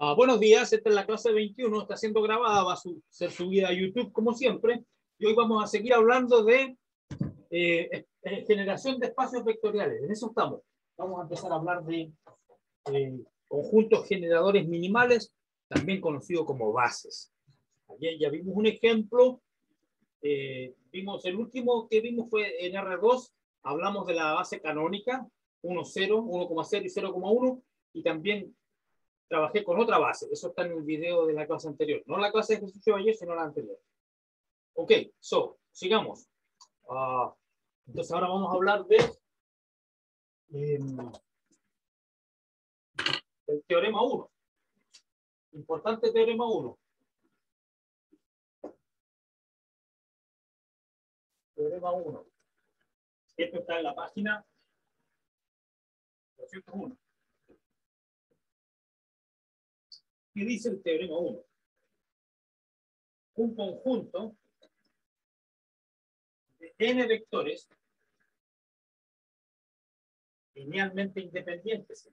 Buenos días, esta es la clase 21, está siendo grabada, va a ser subida a YouTube como siempre, y hoy vamos a seguir hablando de generación de espacios vectoriales. En eso estamos. Vamos a empezar a hablar de conjuntos generadores minimales, también conocidos como bases. Ayer ya vimos un ejemplo, vimos el último que vimos fue en R2, hablamos de la base canónica, 1,0, 1,0 y 0,1, y también trabajé con otra base. Eso está en el video de la clase anterior. No la clase de ejercicio de ayer, sino la anterior. Ok, sigamos. Entonces ahora vamos a hablar del teorema 1. Importante teorema 1. Teorema 1. Esto está en la página 201. ¿Qué dice el teorema 1? Un conjunto de n vectores linealmente independientes.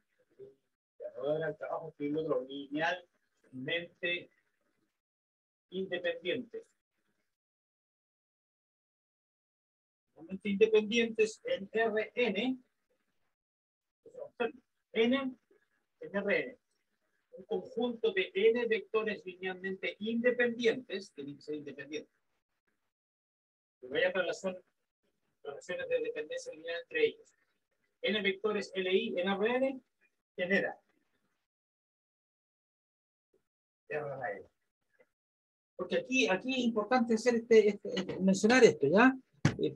Ya no era el trabajo que lo otro, linealmente independientes. Independientes en Rn, n en Rn. Un conjunto de n vectores linealmente independientes, tienen que ser independientes. Que vaya relaciones de dependencia lineal entre ellos. N vectores Li en Rn genera Rn. Porque aquí es importante hacer mencionar esto, ¿ya?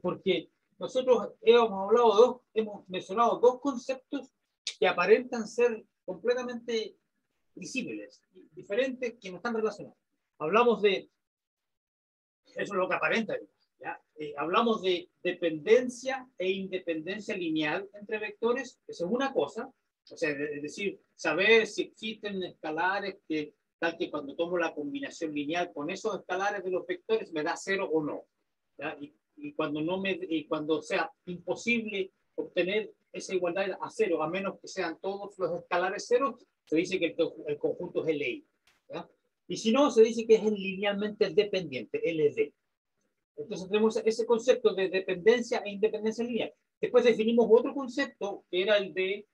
Porque nosotros hemos mencionado dos conceptos que aparentan ser completamente visibles, diferentes, que no están relacionados. Hablamos de, eso es lo que aparenta, ¿ya? Hablamos de dependencia e independencia lineal entre vectores, eso es una cosa, o sea, es decir, saber si existen escalares que, tal que cuando tomo la combinación lineal con esos escalares de los vectores me da cero o no, ¿ya? Y cuando sea imposible obtener esa igualdad a cero, a menos que sean todos los escalares ceros, se dice que el conjunto es LI, ¿ya? Y si no, se dice que es linealmente dependiente, LD. Entonces tenemos ese concepto de dependencia e independencia lineal. Después definimos otro concepto que era el de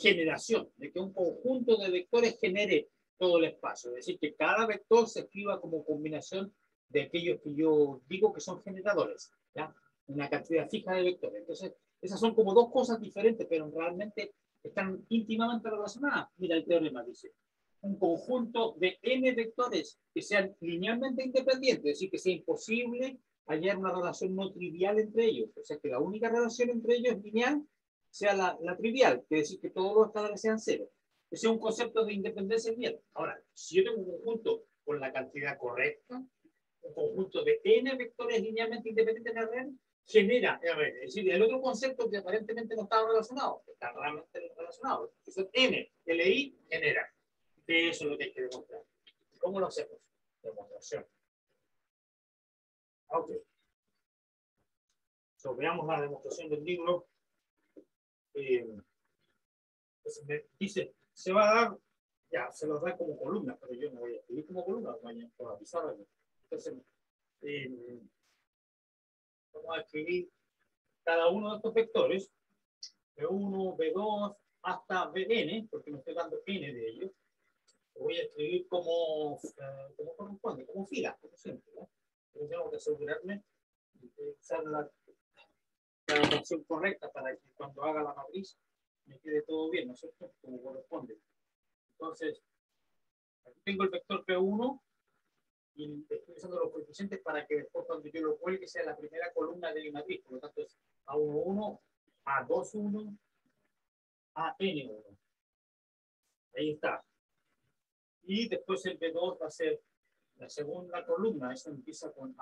generación, de que un conjunto de vectores genere todo el espacio. Es decir, que cada vector se escriba como combinación de aquellos que yo digo que son generadores, ¿ya? Una cantidad fija de vectores. Entonces, esas son como dos cosas diferentes, pero realmente están íntimamente relacionadas. Mira, el teorema dice: un conjunto de n vectores que sean linealmente independientes, es decir, que sea imposible hallar una relación no trivial entre ellos, o sea, que la única relación entre ellos lineal sea la trivial, que es decir, que todos los escalares sean cero. Ese es un concepto de independencia lineal. Ahora, si yo tengo un conjunto con la cantidad correcta, un conjunto de n vectores linealmente independientes en Rn, genera Rn. Es decir, el otro concepto que aparentemente no estaba relacionado, está realmente relacionado. Entonces, n, Li, genera. De eso es lo que hay que demostrar. ¿Cómo lo hacemos? Demostración. Ok. Veamos la demostración del libro. Me dice, se va a dar, ya, se los da como columna, pero yo no voy a escribir como columna, voy a pizarra. Entonces, vamos a escribir cada uno de estos vectores, B1, B2, hasta Bn, porque me estoy dando n de ellos. Lo voy a escribir como corresponde, como fila, como siempre, ¿no? Pero tengo que asegurarme de usar la notación correcta para que cuando haga la matriz me quede todo bien, ¿no es cierto? Como corresponde. Entonces, aquí tengo el vector P1 y estoy usando los coeficientes para que después cuando yo lo cuelgue sea la primera columna de mi matriz. Por lo tanto es A11, A21, AN1. Ahí está. Y después el B2 va a ser la segunda columna. Eso empieza con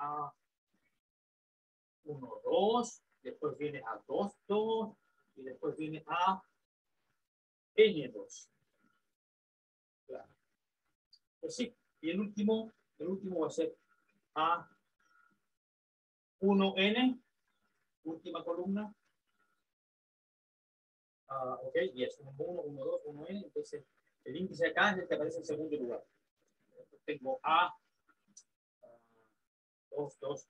A12, después viene A22 y después viene AN2. Claro. Pues sí, y el último va a ser A1N, última columna. Ok, y es 1, 1, 2, 1N, entonces El índice acá es el que aparece en segundo lugar. Tengo A, 2, 2,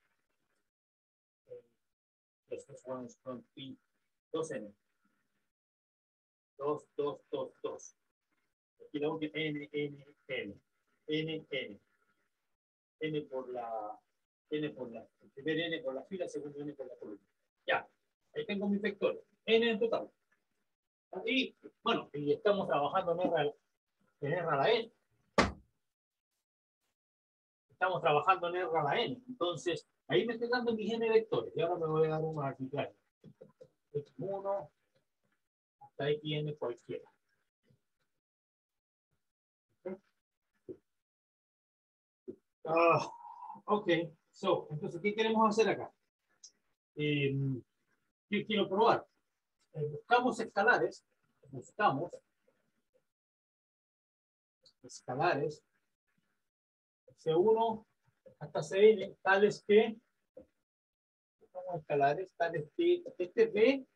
2N. 2, 2, 2, 2. Aquí tengo que N, N, N. N, N. N por la, el primer N por la fila, el segundo N por la columna. Ya, ahí tengo mis vectores. N en total. Y, bueno, y estamos trabajando en R a la N. Estamos trabajando en R a la N. Entonces, ahí me estoy dando mis N vectores. Y ahora me voy a dar un arbitrario. X1 hasta XN cualquiera. Ok, entonces, ¿qué queremos hacer acá? ¿Qué quiero probar? Buscamos escalares C1 hasta Cn, tales que este B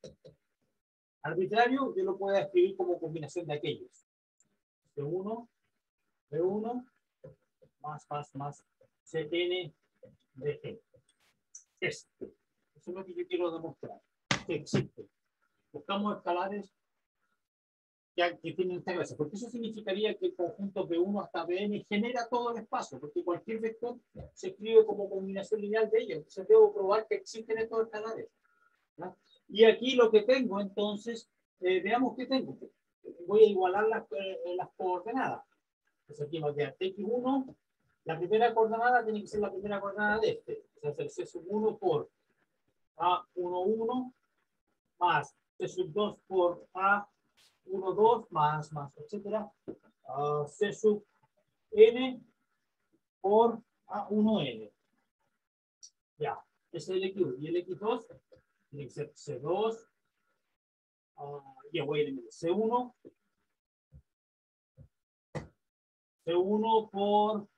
arbitrario yo lo puedo escribir como combinación de aquellos. C1, B1, más Cn de G. Eso es lo que yo quiero demostrar, que existe. Buscamos escalares que tienen esta clase, porque eso significaría que el conjunto B1 hasta Bn genera todo el espacio, porque cualquier vector se escribe como combinación lineal de ellos. Entonces debo probar que existen estos escalares, ¿no? Y aquí lo que tengo, entonces, veamos qué tengo. Voy a igualar las coordenadas. Entonces aquí va a quedar X1, la primera coordenada tiene que ser la primera coordenada de este. O sea, el C1 por A11 más C2 por A 1, 2, más, etcétera. C sub n por A1n. Ya, ese es el X1. Y el X2 tiene que ser C2. Ya voy a eliminar C1. C1 por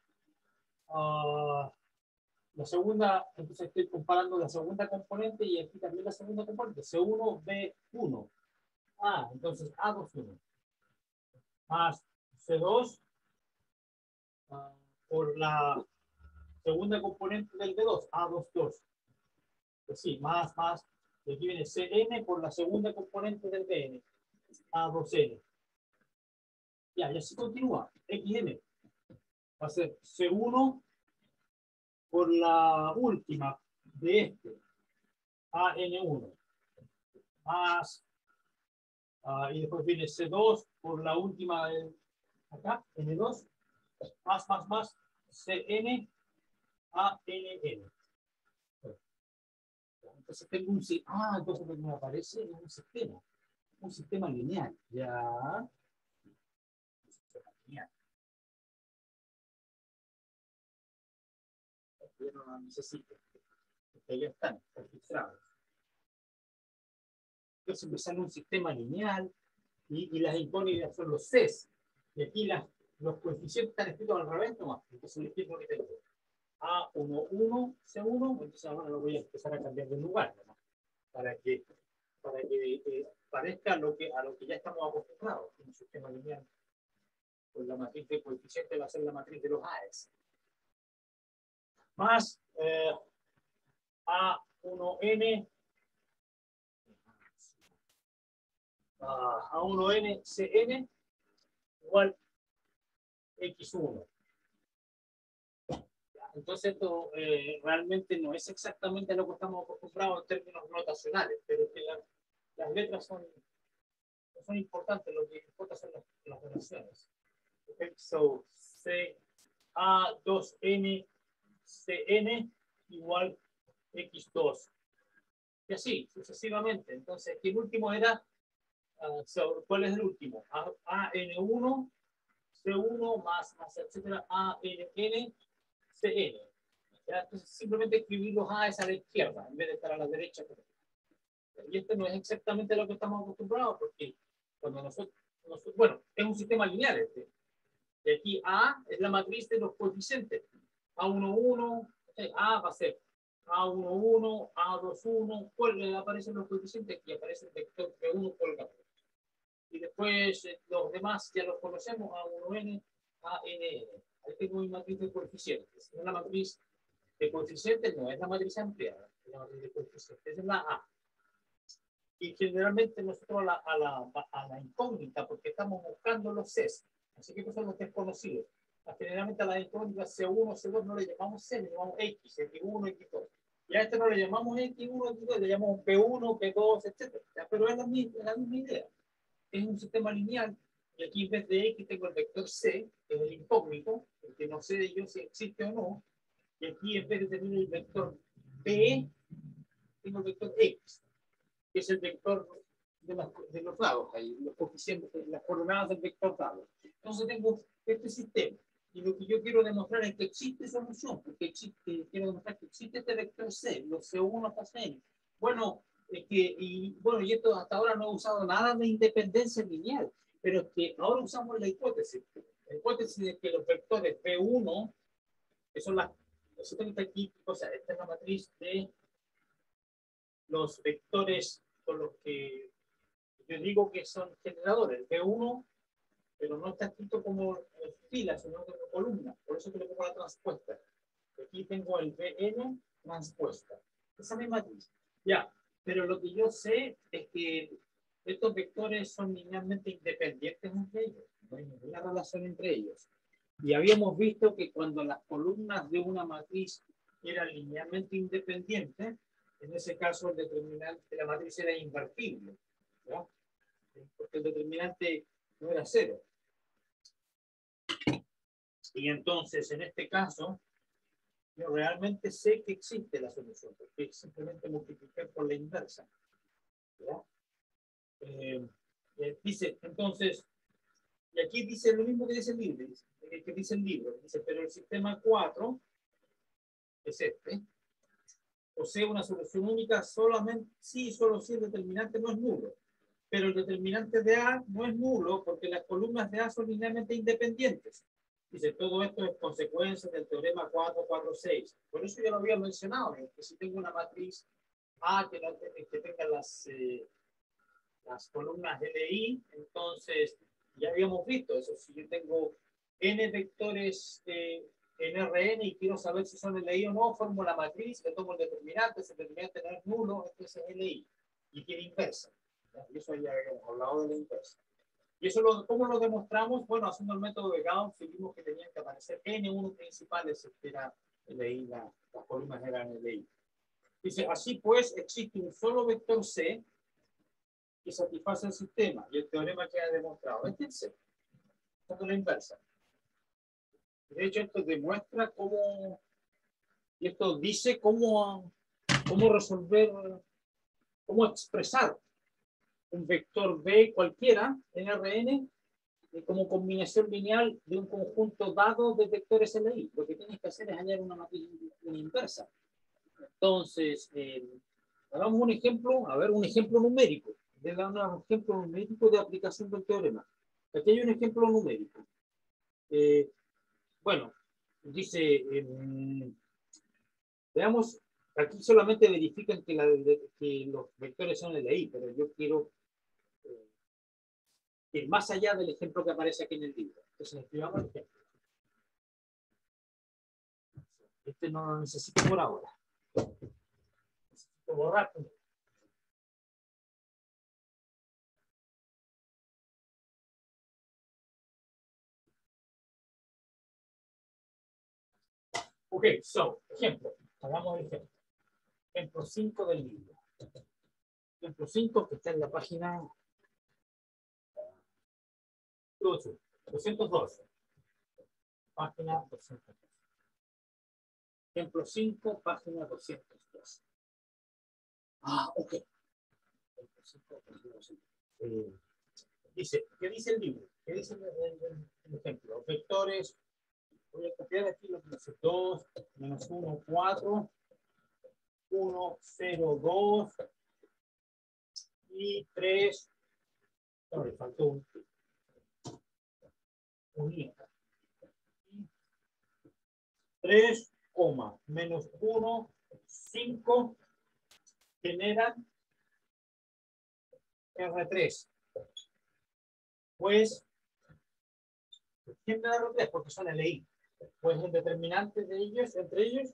la segunda, entonces estoy comparando la segunda componente y aquí también la segunda componente. C1, B1. Entonces A21. Más C2 por la segunda componente del B2, A22. Pues sí, más. Y aquí viene Cn por la segunda componente del Bn, A2n. Ya, y así continúa. Xn va a ser C1 por la última de este, AN1. Más, y después viene C2 por la última de acá, N2. Más, Cn, ANN. Entonces tengo entonces lo que me aparece es un sistema lineal. Ya. Un sistema lineal. Yo no lo necesito. Porque ya están registrados. Entonces me sale un sistema lineal y las incógnitas son los Cs. Y aquí los coeficientes están escritos al revés nomás. Entonces les explico que tengo A11, C1, entonces ahora lo voy a empezar a cambiar de lugar, ¿no? para que parezca a lo que ya estamos acostumbrados. Un sistema lineal. Pues la matriz de coeficiente va a ser la matriz de los AES. Más A1N A1N CN igual X1. Entonces esto realmente no es exactamente lo que estamos acostumbrados en términos notacionales, pero que las letras son importantes, lo que importa son las relaciones. Okay, so A2N CN igual X2. Y así, sucesivamente. Entonces, aquí el último era, ¿cuál es el último? AN1, C1 más, etcétera, ANN, CN. ¿Ya? Entonces, simplemente escribir los A's a la izquierda en vez de estar a la derecha. Y esto no es exactamente lo que estamos acostumbrados, porque cuando nosotros bueno, es un sistema lineal este. Y aquí A es la matriz de los coeficientes. A11, A va a ser A11, A21, ¿cuál aparecen los coeficientes? Aquí aparece el vector P1 colgado. y después los demás ya los conocemos, A1N, ANN. Ahí tengo mi matriz de coeficientes. Es la matriz de coeficientes, no es la matriz ampliada, es la matriz de coeficientes, es la A. Y generalmente nosotros a la incógnita, porque estamos buscando los Cs, así que estos son los desconocidos. Generalmente a la incógnita C1, C2 no le llamamos C, le llamamos X, X1, X2. Y a este no le llamamos X1, X2, le llamamos P1, P2, etc. Pero es la misma idea. Es un sistema lineal, y aquí en vez de X tengo el vector C, que es el incógnito, el que no sé de yo si existe o no, y aquí en vez de tener el vector P, tengo el vector X, que es el vector de los lados, ahí, los coeficientes, las coordenadas del vector dado. Entonces tengo este sistema, y lo que yo quiero demostrar es que existe solución, porque quiero demostrar que existe este vector C, los C1 hasta Cn. Bueno, y esto hasta ahora no he usado nada de independencia lineal, pero es que ahora usamos la hipótesis de que los vectores P1, que son las, aquí, o sea, esta es la matriz de los vectores con los que yo digo que son generadores, P1, pero no está escrito como filas, sino como columna, por eso que le pongo la transpuesta. Aquí tengo el Vn transpuesta, esa misma matriz. Ya, pero lo que yo sé es que estos vectores son linealmente independientes entre ellos, no hay ninguna relación entre ellos. Y habíamos visto que cuando las columnas de una matriz eran linealmente independientes, en ese caso el determinante de la matriz era invertible, ¿verdad? Porque el determinante no era cero. Y entonces, en este caso, yo realmente sé que existe la solución, porque simplemente multiplicar por la inversa. ¿Verdad? Dice, entonces, y aquí dice lo mismo que dice el libro, dice, pero el sistema 4 es este, posee una solución única solamente solo si el determinante no es nulo. Pero el determinante de A no es nulo porque las columnas de A son linealmente independientes. Dice, todo esto es consecuencia del teorema 446. Por eso ya lo había mencionado, que si tengo una matriz A que tenga las columnas LI, entonces ya habíamos visto eso. Si yo tengo N vectores en Rn y quiero saber si son LI o no, formo la matriz, le tomo el determinante, si el determinante no es nulo, entonces es LI y tiene inversa. Y eso ya habíamos hablado de la inversa. ¿Y eso cómo lo demostramos? Bueno, haciendo el método de Gauss, vimos que tenían que aparecer N1 principales, que era LI, las columnas eran LI. Dice, así pues, existe un solo vector C que satisface el sistema, y el teorema queda demostrado. Este es C, esto es la inversa. De hecho, esto demuestra cómo, y esto dice cómo resolver, cómo expresar un vector B cualquiera en Rn como combinación lineal de un conjunto dado de vectores LI. Lo que tienes que hacer es hallar una matriz inversa. Entonces, hagamos un ejemplo, un ejemplo numérico. Un ejemplo numérico de aplicación del teorema. Aquí hay un ejemplo numérico. Bueno, dice, veamos, aquí solamente verifican que los vectores son LI, pero yo quiero ir más allá del ejemplo que aparece aquí en el libro. Entonces, escribamos el ejemplo. Este no lo necesito por ahora. Necesito borrar. Ok, ejemplo. Hagamos el ejemplo. Ejemplo 5 del libro. Ejemplo 5 que está en la página 212. Página 212. Ejemplo 5, página 212. Ok. Ejemplo 5, página 212. Dice, ¿qué dice el libro? ¿Qué dice el ejemplo? Vectores, voy a copiar aquí lo que dice 2, menos 1, 4, 1, 0, 2 y 3. No, le faltó un I. 3, menos 1, 5 generan R3. pues, ¿quién me da los tres? Porque son LI. Pues el determinante de ellos, entre ellos,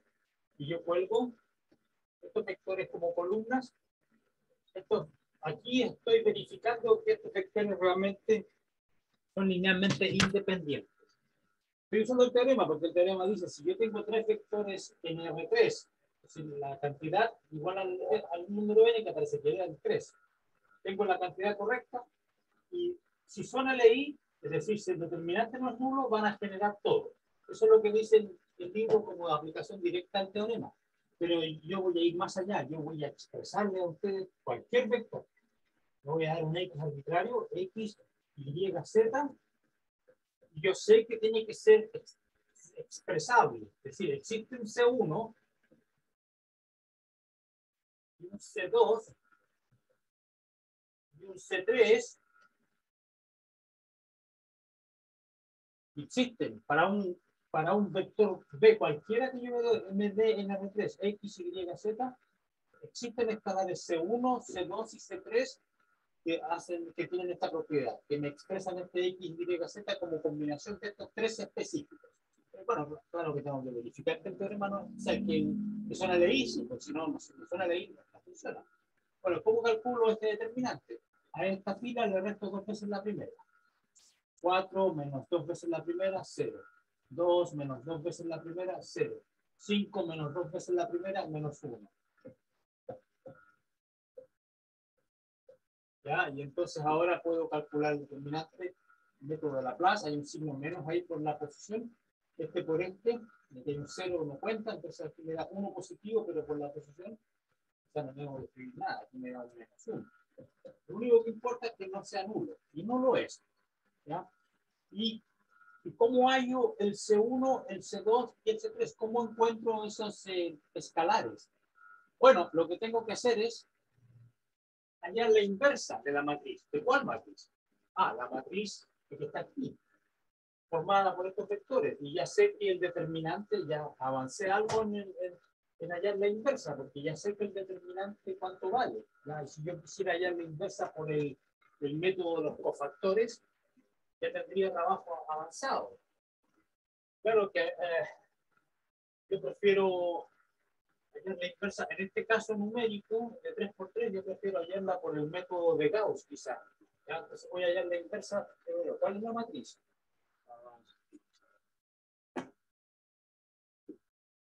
y yo cuelgo estos vectores como columnas. Aquí estoy verificando que estos vectores realmente son linealmente independientes. Estoy usando el teorema porque el teorema dice, si yo tengo tres vectores en R3, es decir, la cantidad igual al número n que aparece que era el 3, tengo la cantidad correcta y si son LI, es decir, si el determinante no es nulo, van a generar todo. Eso es lo que dice el libro como aplicación directa al teorema. Pero yo voy a ir más allá, yo voy a expresarle a ustedes cualquier vector. Le voy a dar un X arbitrario, X, Y, Z, y yo sé que tiene que ser expresable. Es decir, existe un C1 y un C2 y un C3. Existen para un vector B cualquiera que yo me dé en R3, X, Y, Z, existen escalares C1, C2 y C3 que tienen esta propiedad, que me expresan este X, Y, Z como combinación de estos tres específicos. Bueno, claro que tengo que verificar que el teorema no, o sea, que son LI, sí, porque si no, no son LI, no funciona. Bueno, ¿cómo calculo este determinante? A esta fila le resto dos veces la primera. 4 menos 2 veces la primera, 0. 2 menos 2 veces la primera, 0. 5 menos 2 veces la primera, menos 1. ¿Ya? Y entonces ahora puedo calcular el determinante método de Laplace. Hay un signo menos ahí por la posición. Este por este, aquí hay un 0 no cuenta, entonces aquí me da 1 positivo, pero por la posición, o sea, no tengo que escribir nada, aquí me da un menos 1. Lo único que importa es que no sea nulo, y no lo es. ¿Ya? ¿Y cómo hallo el C1, el C2 y el C3? ¿Cómo encuentro esos escalares? Bueno, lo que tengo que hacer es hallar la inversa de la matriz. ¿De cuál matriz? Ah, la matriz que está aquí, formada por estos vectores. Y ya sé que el determinante, ya avancé algo en hallar la inversa, porque ya sé que el determinante cuánto vale. ¿Ya? Si yo quisiera hallar la inversa por el método de los cofactores, ya tendría trabajo avanzado. Claro que yo prefiero hallar la inversa, en este caso numérico, de 3 por 3, yo prefiero hallarla por el método de Gauss, quizá. ¿Ya? Entonces voy a hallar la inversa. ¿Cuál es la matriz?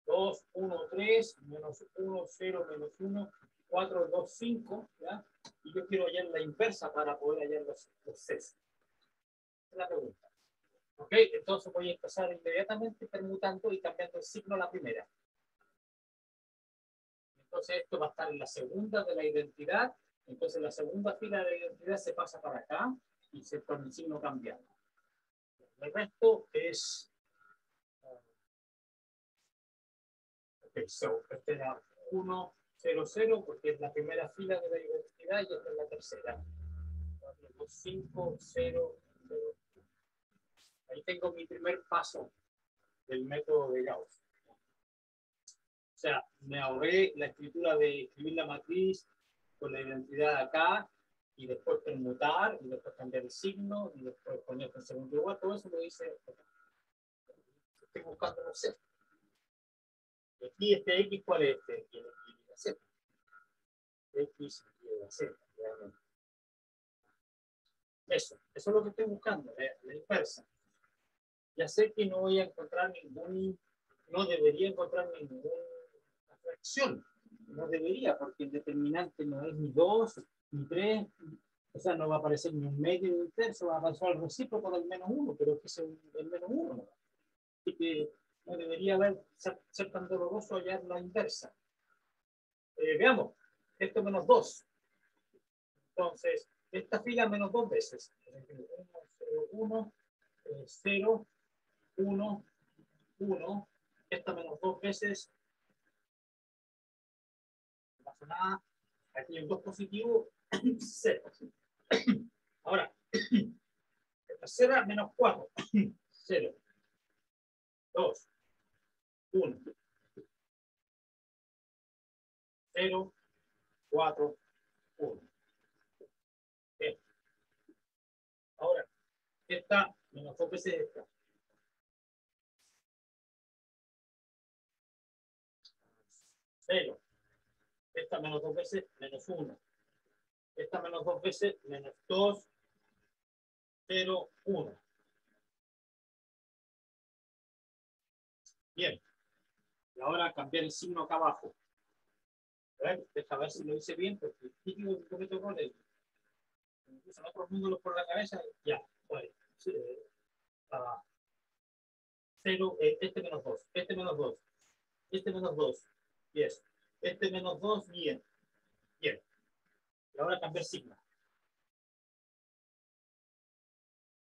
2, 1, 3, menos 1, 0, menos 1, 4, 2, 5. ¿Ya? Y yo quiero hallar la inversa para poder hallar los Cs. Esa es la pregunta. ¿Ok? Entonces voy a empezar inmediatamente permutando y cambiando el signo a la primera. Entonces esto va a estar en la segunda de la identidad. Entonces la segunda fila de la identidad se pasa para acá y se pone el signo cambiado. El resto es... Ok, so, este era 1, 0, 0, porque es la primera fila de la identidad y esta es la tercera. 4, 5, 0, 0. Ahí tengo mi primer paso del método de Gauss. O sea, me ahorré la escritura de escribir la matriz con la identidad acá, y después permutar, y después cambiar el signo, y después poner en segundo lugar. Todo eso lo hice. Estoy buscando, no sé. Aquí este X, ¿cuál es este? X, Y, Z. X, Y, Z, realmente. Eso es lo que estoy buscando, la inversa. Ya sé que no voy a encontrar no debería encontrar ninguna fracción. No debería, porque el determinante no es ni 2, ni 3, o sea, no va a aparecer ni un medio ni un tercio, va a aparecer el recíproco del menos 1, pero que es el menos 1. Así que no debería ser tan doloroso hallar la inversa. Veamos, esto menos 2. Entonces, esta fila menos 2 veces. 1, 0, 1, 1. Esta menos 2 veces. No pasa nada. Aquí hay un 2 positivo, 0. Ahora, la tercera menos 4, 0, 2, 1, 0, 4, 1. Bien. Ahora, esta menos 2 veces esta. Cero. Esta menos 2 veces menos 1. Esta menos 2 veces menos 2, 0, 1. Bien. Y ahora cambiar el signo acá abajo. A ver, deja ver si lo hice bien, porque el típico que cometo con él. Me usan otros números por la cabeza, ya, vale. 0, este menos 2, este menos 2, este menos 2, 10. Este menos 2, bien. Bien. Y ahora cambiar signo.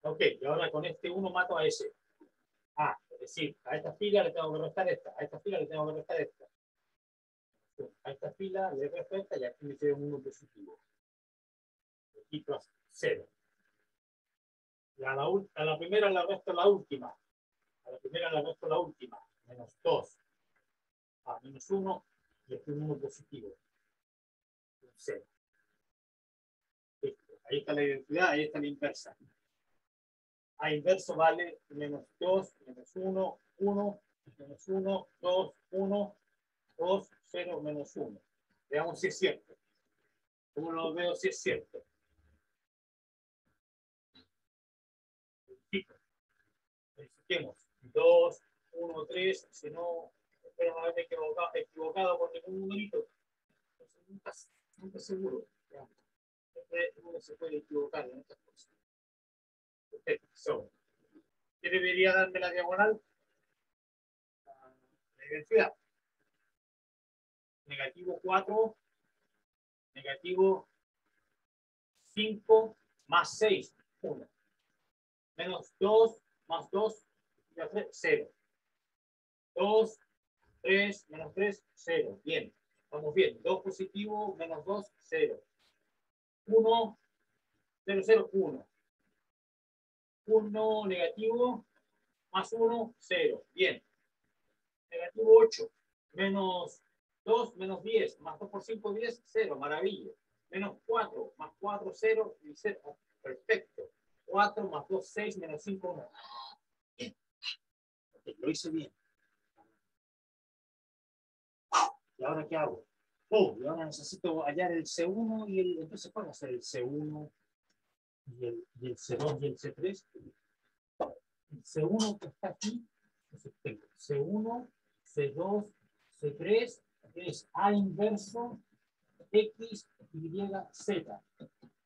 Ok, y ahora con este 1 mato a ese. Ah, es decir, a esta fila le tengo que restar esta, a esta fila le tengo que restar esta. A esta fila le resto esta y aquí me queda un 1 positivo. Aquí plus 0. Y a la primera le resto la última. A la primera le resto la última. Menos 2. A menos 1 y aquí un 1 positivo. 0. Ahí está la identidad, ahí está la inversa. A inverso vale menos 2, menos 1, 1, menos 1, 2, 1, 2, 0, menos 1. Veamos si es cierto. ¿Cómo lo veo si es cierto? Verifiquemos. 2, 1, 3, si no, espero no haberme equivocado con ningún numerito. Nunca seguro. Uno se puede equivocar en estas cosas. Perfecto. ¿Qué debería darme la diagonal? La identidad. Negativo 4, negativo 5, más 6, 1. Menos 2, más 2, 0. 2, 3, menos 3, 0. Bien, vamos bien. 2 positivo, menos 2, 0. 1, 0, 0, 1. 1 negativo, más 1, 0. Bien. Negativo 8, menos 2, menos 10, más 2 por 5, 10, 0. Maravilla. Menos 4, más 4, 0, y 0. Perfecto. 4 más 2, 6, menos 5, 1. Bien. Okay, lo hice bien. ¿Y ahora qué hago? Oh, y ahora necesito hallar el C1 y el... Entonces, ¿cuál va a ser el C1 y el C2 y el C3? El C1 que está aquí, tengo C1, C2, C3, es A inverso, X, Y, Z.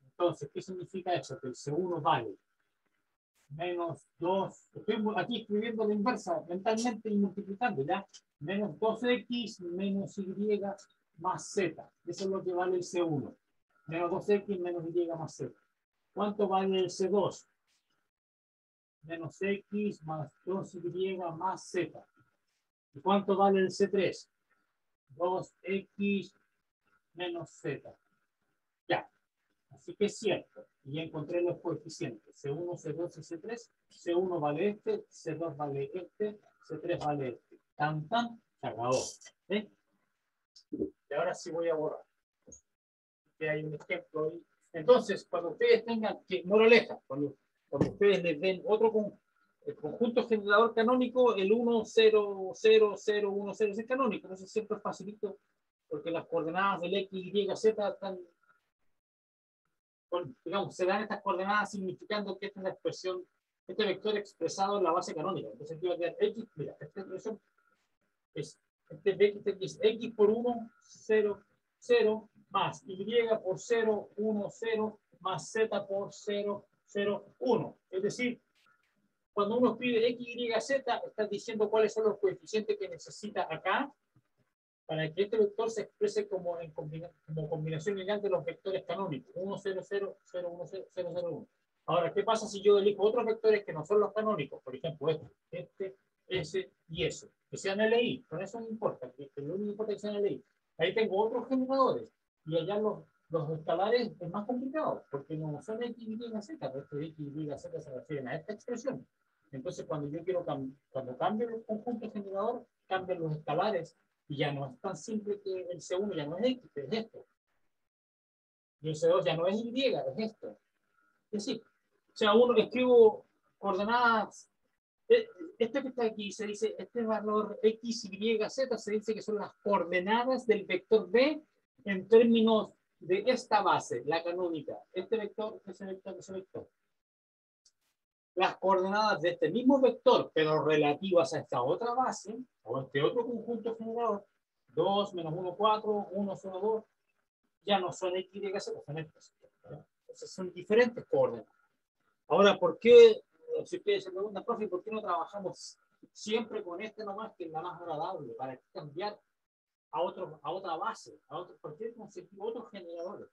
Entonces, ¿qué significa eso? Que el C1 vale menos 2, estoy aquí escribiendo la inversa mentalmente y multiplicando, ¿ya? Menos 2X menos Y más Z. Eso es lo que vale el C1. Menos 2X menos Y más Z. ¿Cuánto vale el C2? Menos X más 2Y más Z. ¿Y cuánto vale el C3? 2X menos Z. Ya. Así que es cierto. Y encontré los coeficientes. C1, C2 y C3. C1 vale este, C2 vale este, C3 vale este. Tan, tan, se acabó. ¿Sí? Y ahora sí voy a borrar. Que hay un ejemplo ahí. Entonces, cuando ustedes tengan, que moraleja, cuando ustedes les den otro el conjunto generador canónico, el 1, 0, 0, 0, 1, 0 es canónico. Entonces siempre es facilito porque las coordenadas del X, Y, Z están, digamos, se dan estas coordenadas significando que esta es la expresión, este vector expresado en la base canónica. Entonces aquí va a quedar X, mira, esta expresión es X por 1, 0, 0, más Y por 0, 1, 0, más Z por 0, 0, 1. Es decir, cuando uno escribe X, Y, Z, está diciendo cuáles son los coeficientes que necesita acá para que este vector se exprese como combinación lineal de los vectores canónicos. 1, 0, 0, 0, 1, 0, 0, 0, 1. Ahora, ¿qué pasa si yo elijo otros vectores que no son los canónicos? Por ejemplo, ese y ese. Que sean LI. Con eso no importa. Que lo único que importa es que sean LI. Ahí tengo otros generadores. Y allá los escalares es más complicado. Porque no son X, Y, Z. Porque X, Y, Z se refieren a esta expresión. Entonces, cuando yo quiero cuando cambio el conjunto generador, cambian los escalares. Y ya no es tan simple que el C1 ya no es X, es esto. Y el C2 ya no es Y, es esto. Es decir, O sea, uno escribo coordenadas. Esto que está aquí se dice, este valor X, Y, Z se dice que son las coordenadas del vector B en términos de esta base, la canónica. Este vector, ese vector, ese vector. Las coordenadas de este mismo vector, pero relativas a esta otra base, o este otro conjunto generador, 2 menos 1, 4, 1, 0, 2, ya no son X, Y, Z, son estas. Entonces son diferentes coordenadas. Ahora, ¿por qué, si ustedes se preguntan, profe, por qué no trabajamos siempre con este nomás, que es la más agradable, para cambiar a otra base, a otro, cualquier concepto, otros generadores?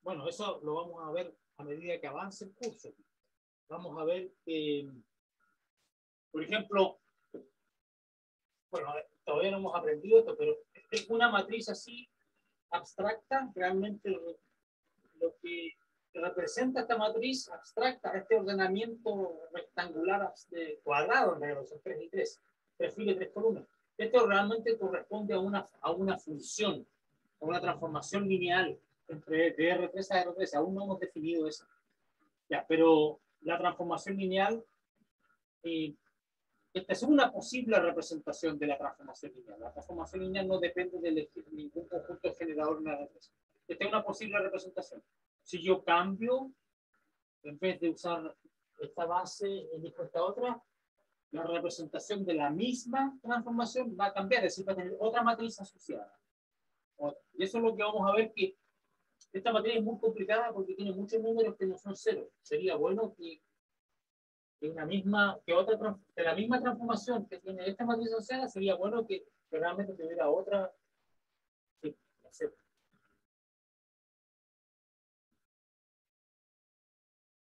Bueno, eso lo vamos a ver a medida que avance el curso. Vamos a ver que, por ejemplo, bueno, todavía no hemos aprendido esto, pero es una matriz así abstracta, realmente lo que representa esta matriz abstracta, este ordenamiento rectangular de cuadrado, en realidad son 3 y 3, 3 filas y 3 columnas. Esto realmente corresponde a una función, a una transformación lineal entre de R3 a R3. Aún no hemos definido eso. Ya, pero la transformación lineal, esta es una posible representación de la transformación lineal. La transformación lineal no depende de ningún conjunto generador en la R3. Esta es una posible representación. Si yo cambio, en vez de usar esta base, elijo esta otra, la representación de la misma transformación va a cambiar, es decir, va a tener otra matriz asociada. Y eso es lo que vamos a ver, que esta matriz es muy complicada porque tiene muchos números que no son ceros. Sería bueno que una misma, que otra, de la misma transformación que tiene esta matriz asociada, sería bueno que realmente tuviera otra. Sí,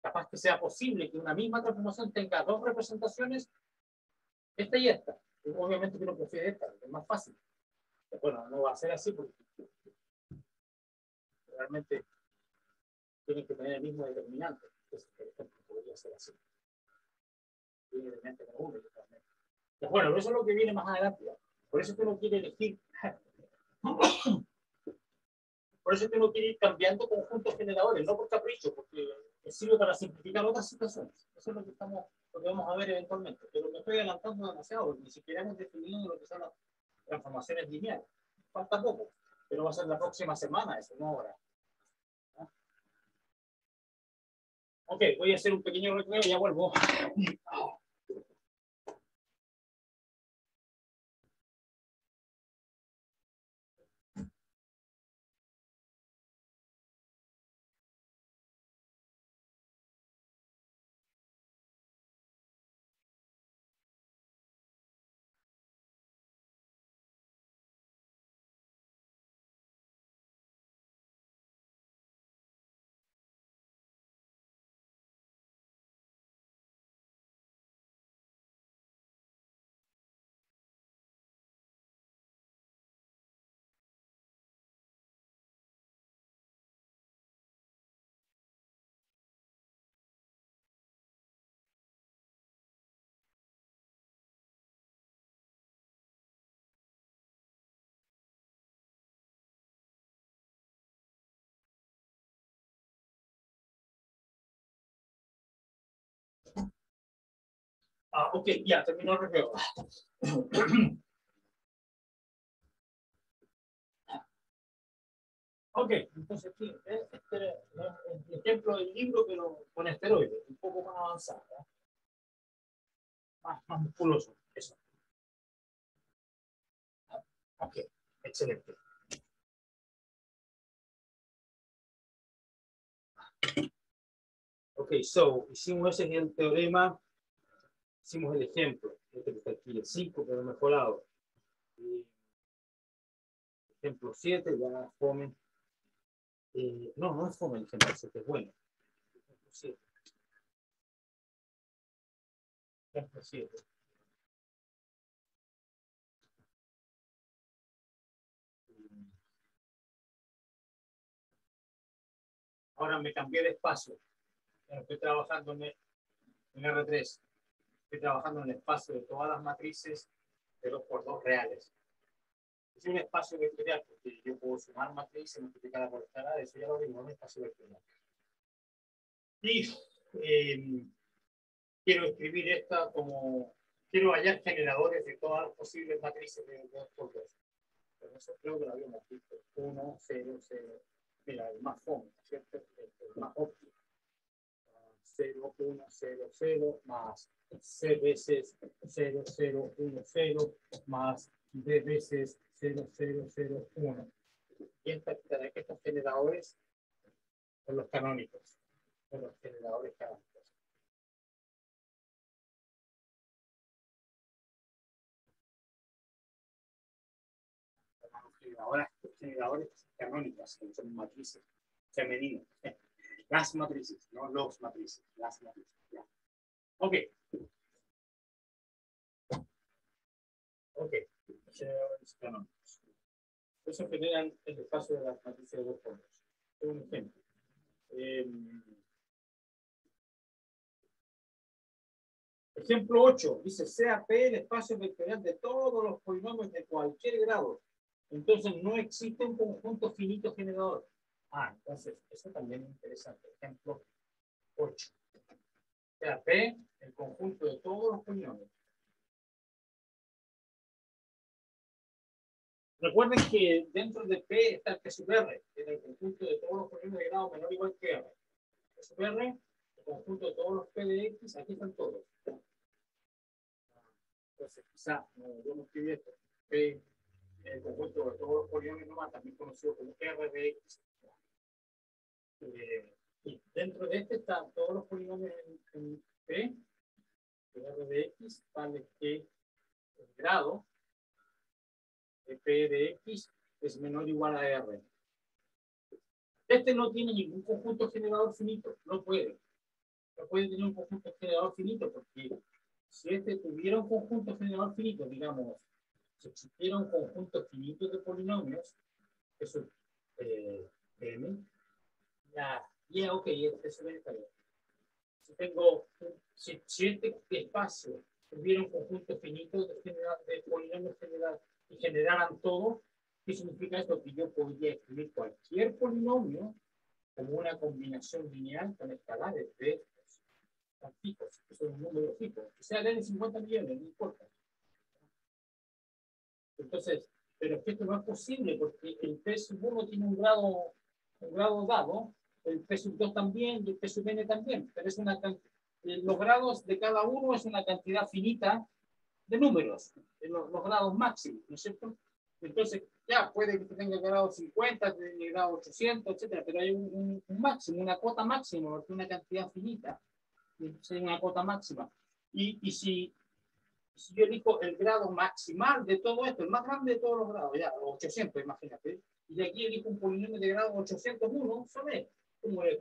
capaz que sea posible que una misma transformación tenga dos representaciones, esta y esta. Obviamente que uno prefiere esta, es más fácil. Bueno, no va a ser así porque realmente tienen que tener el mismo determinante. Entonces, por ejemplo, podría ser así. Evidentemente no uno, totalmente. Bueno, eso es lo que viene más adelante. Por eso que uno quiere elegir. Por eso que uno quiere ir cambiando conjuntos generadores, no por capricho, porque sirve para simplificar otras situaciones. Eso es lo que vamos a ver eventualmente. Pero me estoy adelantando demasiado, porque ni siquiera hemos definido lo que son las transformaciones lineales. Falta poco, pero va a ser la próxima semana, eso, no ahora. Ok, voy a hacer un pequeño recreo y ya vuelvo. Ok, ya, terminó el recreo. Ok, entonces sí, este era el ejemplo del libro, pero con esteroides, un poco más avanzado, ¿eh? Más musculoso, eso. Ok, excelente. Ok, so, hicimos ese el teorema, hicimos el ejemplo, este que está aquí, el 5, pero mejorado. Ejemplo 7, ya fome. No, no es fome el ejemplo 7, es bueno. Ejemplo 7. Ejemplo 7. Ahora me cambié de espacio. Estoy trabajando en R3. Estoy trabajando en el espacio de todas las matrices de 2x2 reales. Es un espacio vectorial, porque yo puedo sumar matrices, multiplicarla por escalar, eso ya lo digo, un espacio vectorial. Y quiero escribir esta como, quiero hallar generadores de todas las posibles matrices de 2x2. Pero eso creo que lo habíamos visto. 1, 0, 0. Mira, el más fome, ¿cierto? El más óptimo. 0, 1, 0, 0, más C veces 0, 0, 1, 0, más D veces 0, 0, 0, 1. Y estos generadores son los canónicos. Son los generadores canónicos. Generadores canónicas, que son matrices femeninas. Las matrices, no los matrices, las matrices. Ya. Ok. Ok. Generadores canónicos. Eso generan el espacio de las matrices de dos formas. Es un ejemplo. Ejemplo 8. Dice, sea P el espacio vectorial de todos los polinomios de cualquier grado. Entonces, no existe un conjunto finito generador. Entonces, eso también es interesante. Ejemplo 8. Sea P el conjunto de todos los polinomios. Recuerden que dentro de P está el P sub R, que es el conjunto de todos los polinomios de grado menor o igual que R. P sub R, el conjunto de todos los P de X, aquí están todos. Entonces, quizá, yo no escribí esto, P, el conjunto de todos los polinomios nomás, también conocido como R de X. Y dentro de este están todos los polinomios en P, R de X, tales que el grado de P de X es menor o igual a R. Este no tiene ningún conjunto generador finito, no puede. No puede tener un conjunto generador finito porque si este tuviera un conjunto generador finito, digamos, si existiera un conjunto finito de polinomios, eso M, ya, ok, eso me está bien. Si este espacio tuviera un conjunto finito de polinomios y generaran todo, ¿qué significa esto? Que yo podría escribir cualquier polinomio como una combinación lineal con escalares de estos fijos, que son un número fijo, que sea de 50 millones, no importa. Entonces, pero es que esto no es posible porque el P sub 1 tiene un grado dado, el P sub 2 también y el P sub n también, pero es los grados de cada uno es una cantidad finita de números, los grados máximos, ¿no es cierto? Entonces, ya puede que tenga grado 50, tenga grado 800, etcétera, pero hay un máximo, una cuota máxima, porque una cantidad finita, hay una cuota máxima. Y si yo elijo el grado maximal de todo esto, el más grande de todos los grados, ya, 800, imagínate, y de aquí elijo un polinomio de grado 801, ¿sabes? ¿Cómo es?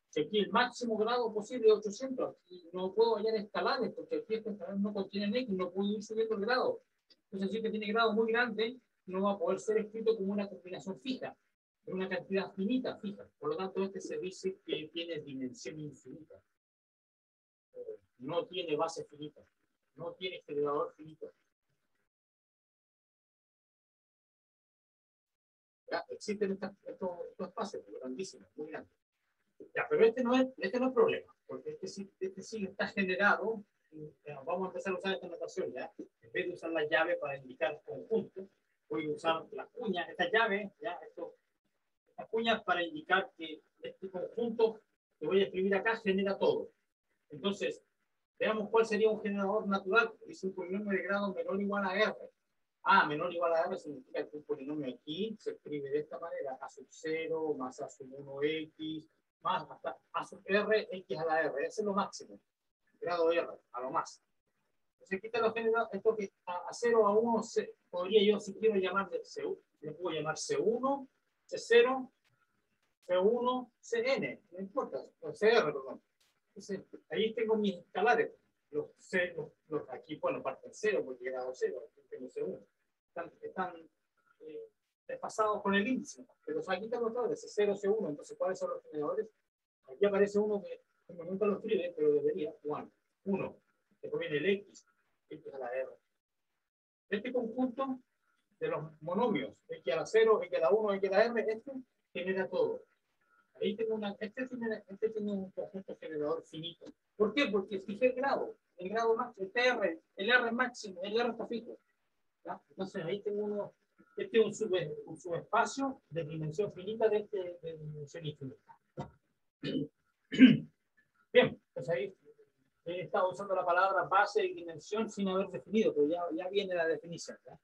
Si aquí el máximo grado posible es 800, y no puedo hallar escalares, porque aquí estos escalares no contienen X, no puedo ir subiendo el grado. Entonces, si que tiene grado muy grande, no va a poder ser escrito como una combinación fija, es una cantidad finita, fija. Por lo tanto, este se dice que tiene dimensión infinita. No tiene base finita, no tiene generador finito. ¿Ya? Existen estos espacios grandísimos, muy grandes. Ya, pero este no es problema, porque este sí está generado. Vamos a empezar a usar esta notación, ¿ya? En vez de usar la llave para indicar conjunto, voy a usar las cuñas, esta llave, ¿ya? Estas cuñas para indicar que este conjunto que voy a escribir acá genera todo. Entonces, veamos cuál sería un generador natural. Dice un polinomio de grado menor o igual a R. Menor o igual a R significa que un polinomio aquí se escribe de esta manera: A sub 0 más A sub 1X más hasta A sub R, X a la R. Ese es lo máximo. Grado R, a lo más. Entonces, quita los generadores, esto que a 0 a 1 podría yo, si quiero llamar de C1, le puedo llamar C1, C0, C1, CN, no importa, o CR, perdón. Entonces, ahí tengo mis escalares. Aquí, bueno, parten 0 porque grado 0, aquí tengo C1. Están desfasados con el índice, pero aquí están los valores, C0, C1. Entonces, ¿cuáles son los generadores? Aquí aparece uno que, como nunca lo escribe, pero debería, 1. Después viene el X, X a la R. Este conjunto de los monomios, X a la 0, X a la 1, X a la R, este genera todo. Ahí tengo este tiene un conjunto generador finito. ¿Por qué? Porque fijé el grado máximo, el R máximo, el R está fijo. ¿Ya? Entonces ahí tengo este es un subespacio de dimensión finita de dimensión infinita. Bien, pues ahí he estado usando la palabra base y dimensión sin haber definido, pero ya viene la definición. ¿Ya?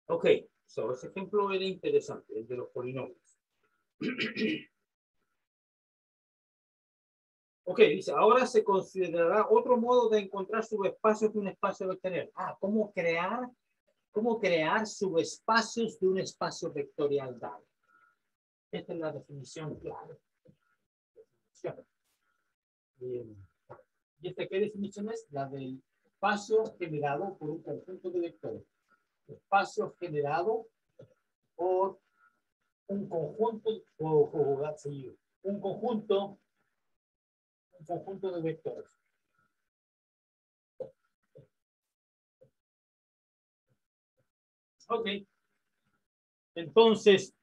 Ok, ese ejemplo era interesante, el de los polinomios. Ok, dice, ahora se considerará otro modo de encontrar subespacios de un espacio vectorial. ¿Cómo crear subespacios de un espacio vectorial dado? Esta es la definición clara. ¿Y esta qué definición es? La del espacio generado por un conjunto de vectores. Espacio generado por un conjunto, un conjunto de vectores. Ok. Entonces,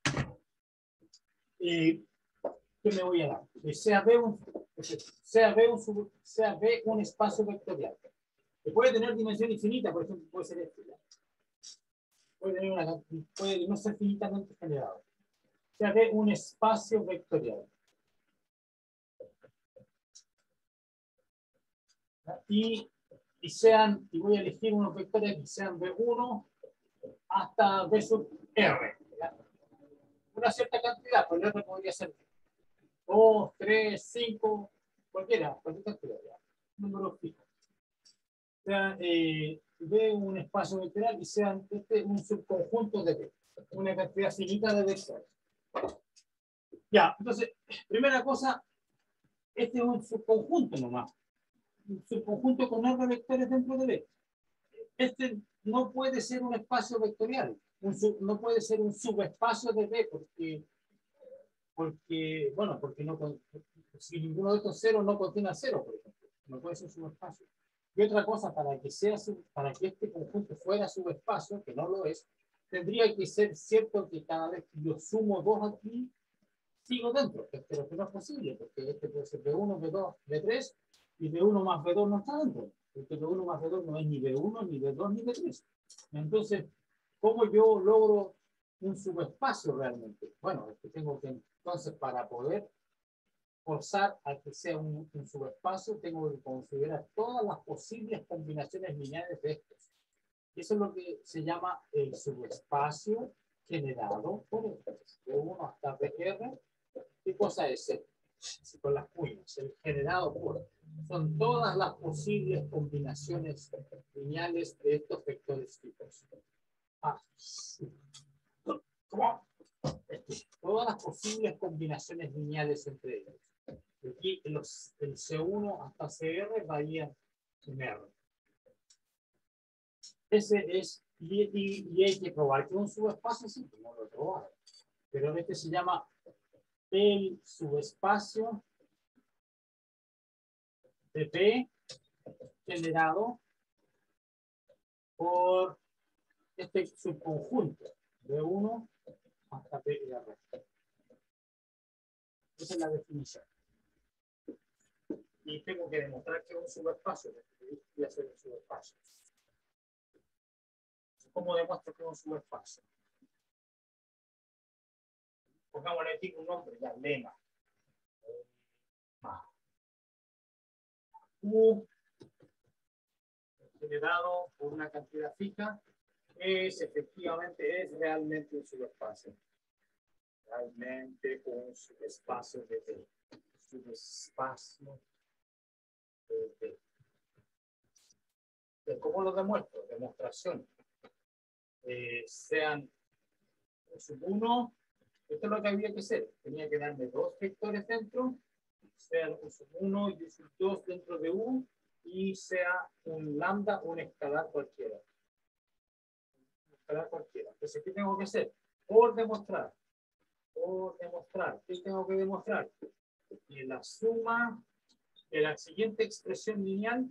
¿qué me voy a dar? Sea B un espacio vectorial. Que puede tener dimensión infinita, por ejemplo, puede ser este. Puede no ser finitamente generado. Sea B un espacio vectorial. Y voy a elegir unos vectores que sean B1 hasta B sub R. ¿Ya? Una cierta cantidad, pues el R podría ser 2, 3, 5, cualquier cantidad, ¿ya? Número fijo. O sea, B un espacio vectorial y sean un subconjunto de B, una cantidad finita de vectores. Ya, entonces, primera cosa, este es un subconjunto nomás. Un subconjunto con R vectores dentro de B. Este no puede ser un espacio vectorial, no puede ser un subespacio de B porque no, si ninguno de estos ceros no contiene cero, por ejemplo, no puede ser subespacio. Y otra cosa, para que este conjunto fuera subespacio, que no lo es, tendría que ser cierto que cada vez que yo sumo 2 aquí, sigo dentro, pero que no es posible, porque este puede ser B1, B2, B3, y B1 más B2 no está dentro, porque B1 más B2 no es ni B1, ni B2, ni B3. Entonces, ¿cómo yo logro un subespacio realmente? Bueno, es que tengo que, entonces, para poder forzar a que sea un subespacio, tengo que considerar todas las posibles combinaciones lineales de estos. Eso es lo que se llama el subespacio generado por B1 hasta BR. ¿Qué cosa es el? Con las cuñas, el generado por. Son todas las posibles combinaciones lineales de estos vectores tipos. Todas las posibles combinaciones lineales entre ellos. Aquí el C1 hasta CR varían en R. Ese es, y hay que probar que un subespacio, sí, como lo probar. Pero este se llama el subespacio de P generado por este subconjunto de 1 hasta P de R. Esa es la definición. Y tengo que demostrar que es un subespacio. Voy a hacer un subespacio. ¿Cómo demuestro que es un subespacio? Pongámosle aquí un nombre, ya, lema. U generado por una cantidad fija efectivamente realmente un subespacio. Realmente un subespacio de T. Subespacio de T. ¿Cómo lo demuestro? Demostración. Sean sub 1, esto es lo que había que hacer. Tenía que darme 2 vectores dentro, sean un sub 1 y un sub 2 dentro de U, y sea un lambda, un escalar cualquiera. Entonces, ¿qué tengo que hacer? Por demostrar. ¿Qué tengo que demostrar? Que la suma de la siguiente expresión lineal,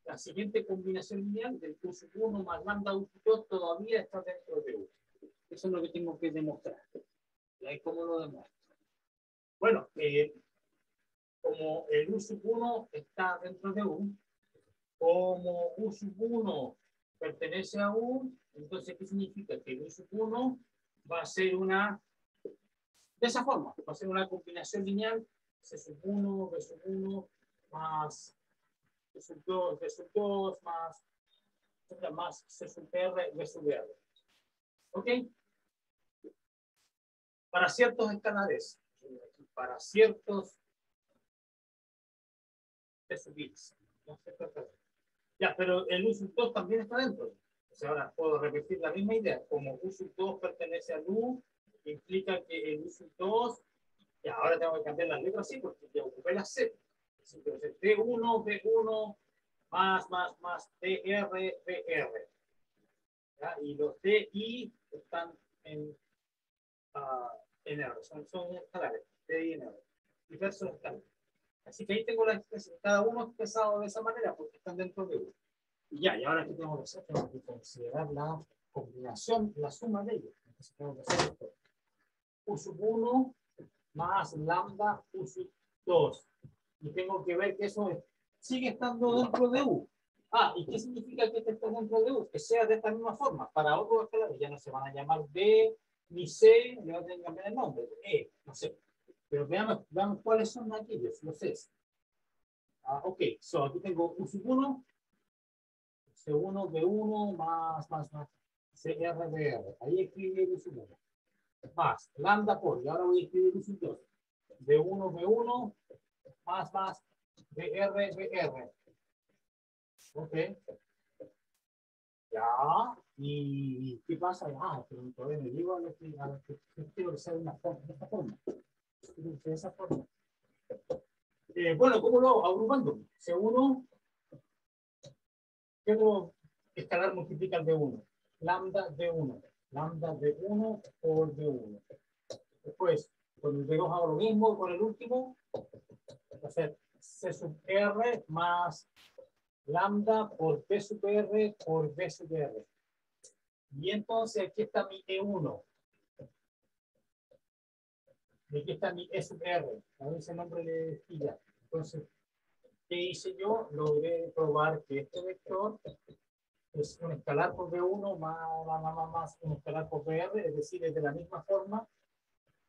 la siguiente combinación lineal del Q sub 1 más lambda U2 todavía está dentro de U. Eso es lo que tengo que demostrar. ¿Y cómo lo demuestro? Bueno, como el U sub 1 está dentro de U, como U sub 1 pertenece a U, entonces, ¿qué significa? Que el U sub 1 va a ser una, de esa forma, va a ser una combinación lineal, C sub 1, B sub 1, más B sub 2, B sub 2, más C sub R, B sub R. ¿Ok? Para ciertos escalares, para ciertos B sub X. Ya, pero el U sub 2 también está dentro. O sea, ahora puedo repetir la misma idea. Como U sub 2 pertenece al U, implica que el U sub 2, ya, ahora tengo que cambiar las letras así porque ya ocupé la C. Entonces, D1, B1, más, DR, BR. ¿Ya? Y los DI están en R, son escalares, DI en R. Diversos escalares. Así que ahí tengo la expresión. Cada uno expresado de esa manera porque están dentro de U. Y ya, y ahora ¿qué tengo que hacer? Tengo que considerar la combinación, la suma de ellos. Entonces tengo que hacer esto. U sub 1 más lambda U sub 2. Y tengo que ver que eso sigue estando dentro de U. Ah, ¿y qué significa que este esté dentro de U? Que sea de esta misma forma. Para otros escalares ya no se van a llamar B ni C, le van a cambiar el nombre. No sé. Pero veamos cuáles son aquellos, los C. Ok, so aquí tengo U sub 1, C1, B1, más, CR, BR. Ahí escribí U sub 1. Más, lambda por, y ahora voy a escribir U sub 2. B1, B1, más, BR, BR. Ok. Ya. ¿Y qué pasa? Ah, pero todavía me digo a lo que quiero que sea de esta forma. De esa forma. Bueno, ¿cómo lo hago? Agrupando. C1, ¿qué otro escalar multiplica el B1? Lambda B1. Lambda B1 por B1. Después, con el B2 hago lo mismo, con el último, hacer C sub R más lambda por B sub R por B sub R. Y entonces aquí está mi E1. Y aquí está mi E sub R. A ver ese nombre le pilla. Entonces, ¿qué hice yo? Logré probar que este vector es un escalar por B1 más un escalar por BR, es decir, es de la misma forma,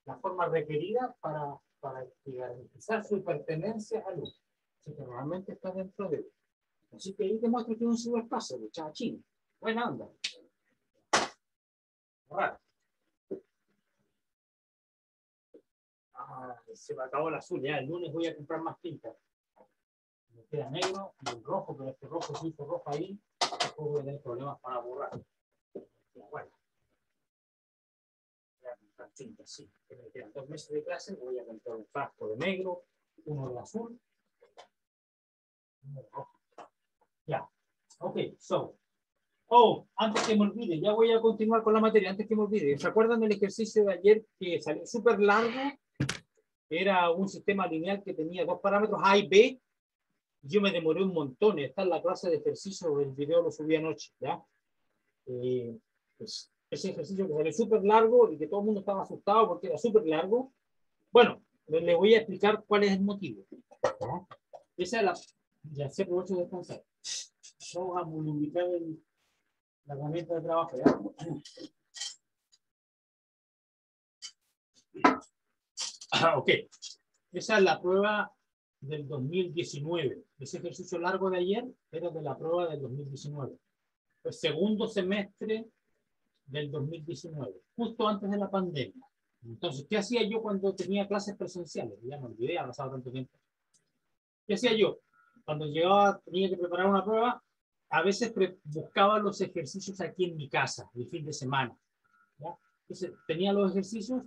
la forma requerida para garantizar su pertenencia a luz. Así que normalmente está dentro de luz. Así que ahí demuestro que es un subespacio, chachín. Buena onda. Raro. Se me acabó el azul, ya el lunes voy a comprar más tinta. Me queda negro y el rojo, pero este rojo se hizo rojo ahí, después voy a tener problemas para borrar. Pero bueno. Voy a comprar tinta, sí. Me quedan 2 meses de clase, voy a comprar un frasco de negro, uno de azul, uno de rojo. Ya. Ok, so. Oh, antes que me olvide, ya voy a continuar con la materia, antes que me olvide. ¿Se acuerdan del ejercicio de ayer que salió súper largo? Era un sistema lineal que tenía 2 parámetros, A y B. Yo me demoré un montón. Está en la clase de ejercicio, el video lo subí anoche, ¿ya? Pues, ese ejercicio que salió súper largo y que todo el mundo estaba asustado porque era súper largo. Bueno, les voy a explicar cuál es el motivo. ¿No? Esa es la... Ya se aprovecho de descansar. Vamos a volumitar la herramienta de trabajo, ¿ya? Ok. Esa es la prueba del 2019. Ese ejercicio largo de ayer era de la prueba del 2019. El segundo semestre del 2019, justo antes de la pandemia. Entonces, ¿qué hacía yo cuando tenía clases presenciales? Ya me olvidé, ha pasado tanto tiempo. ¿Qué hacía yo? Cuando llegaba, tenía que preparar una prueba, a veces buscaba los ejercicios aquí en mi casa, el fin de semana. ¿Ya? Entonces, tenía los ejercicios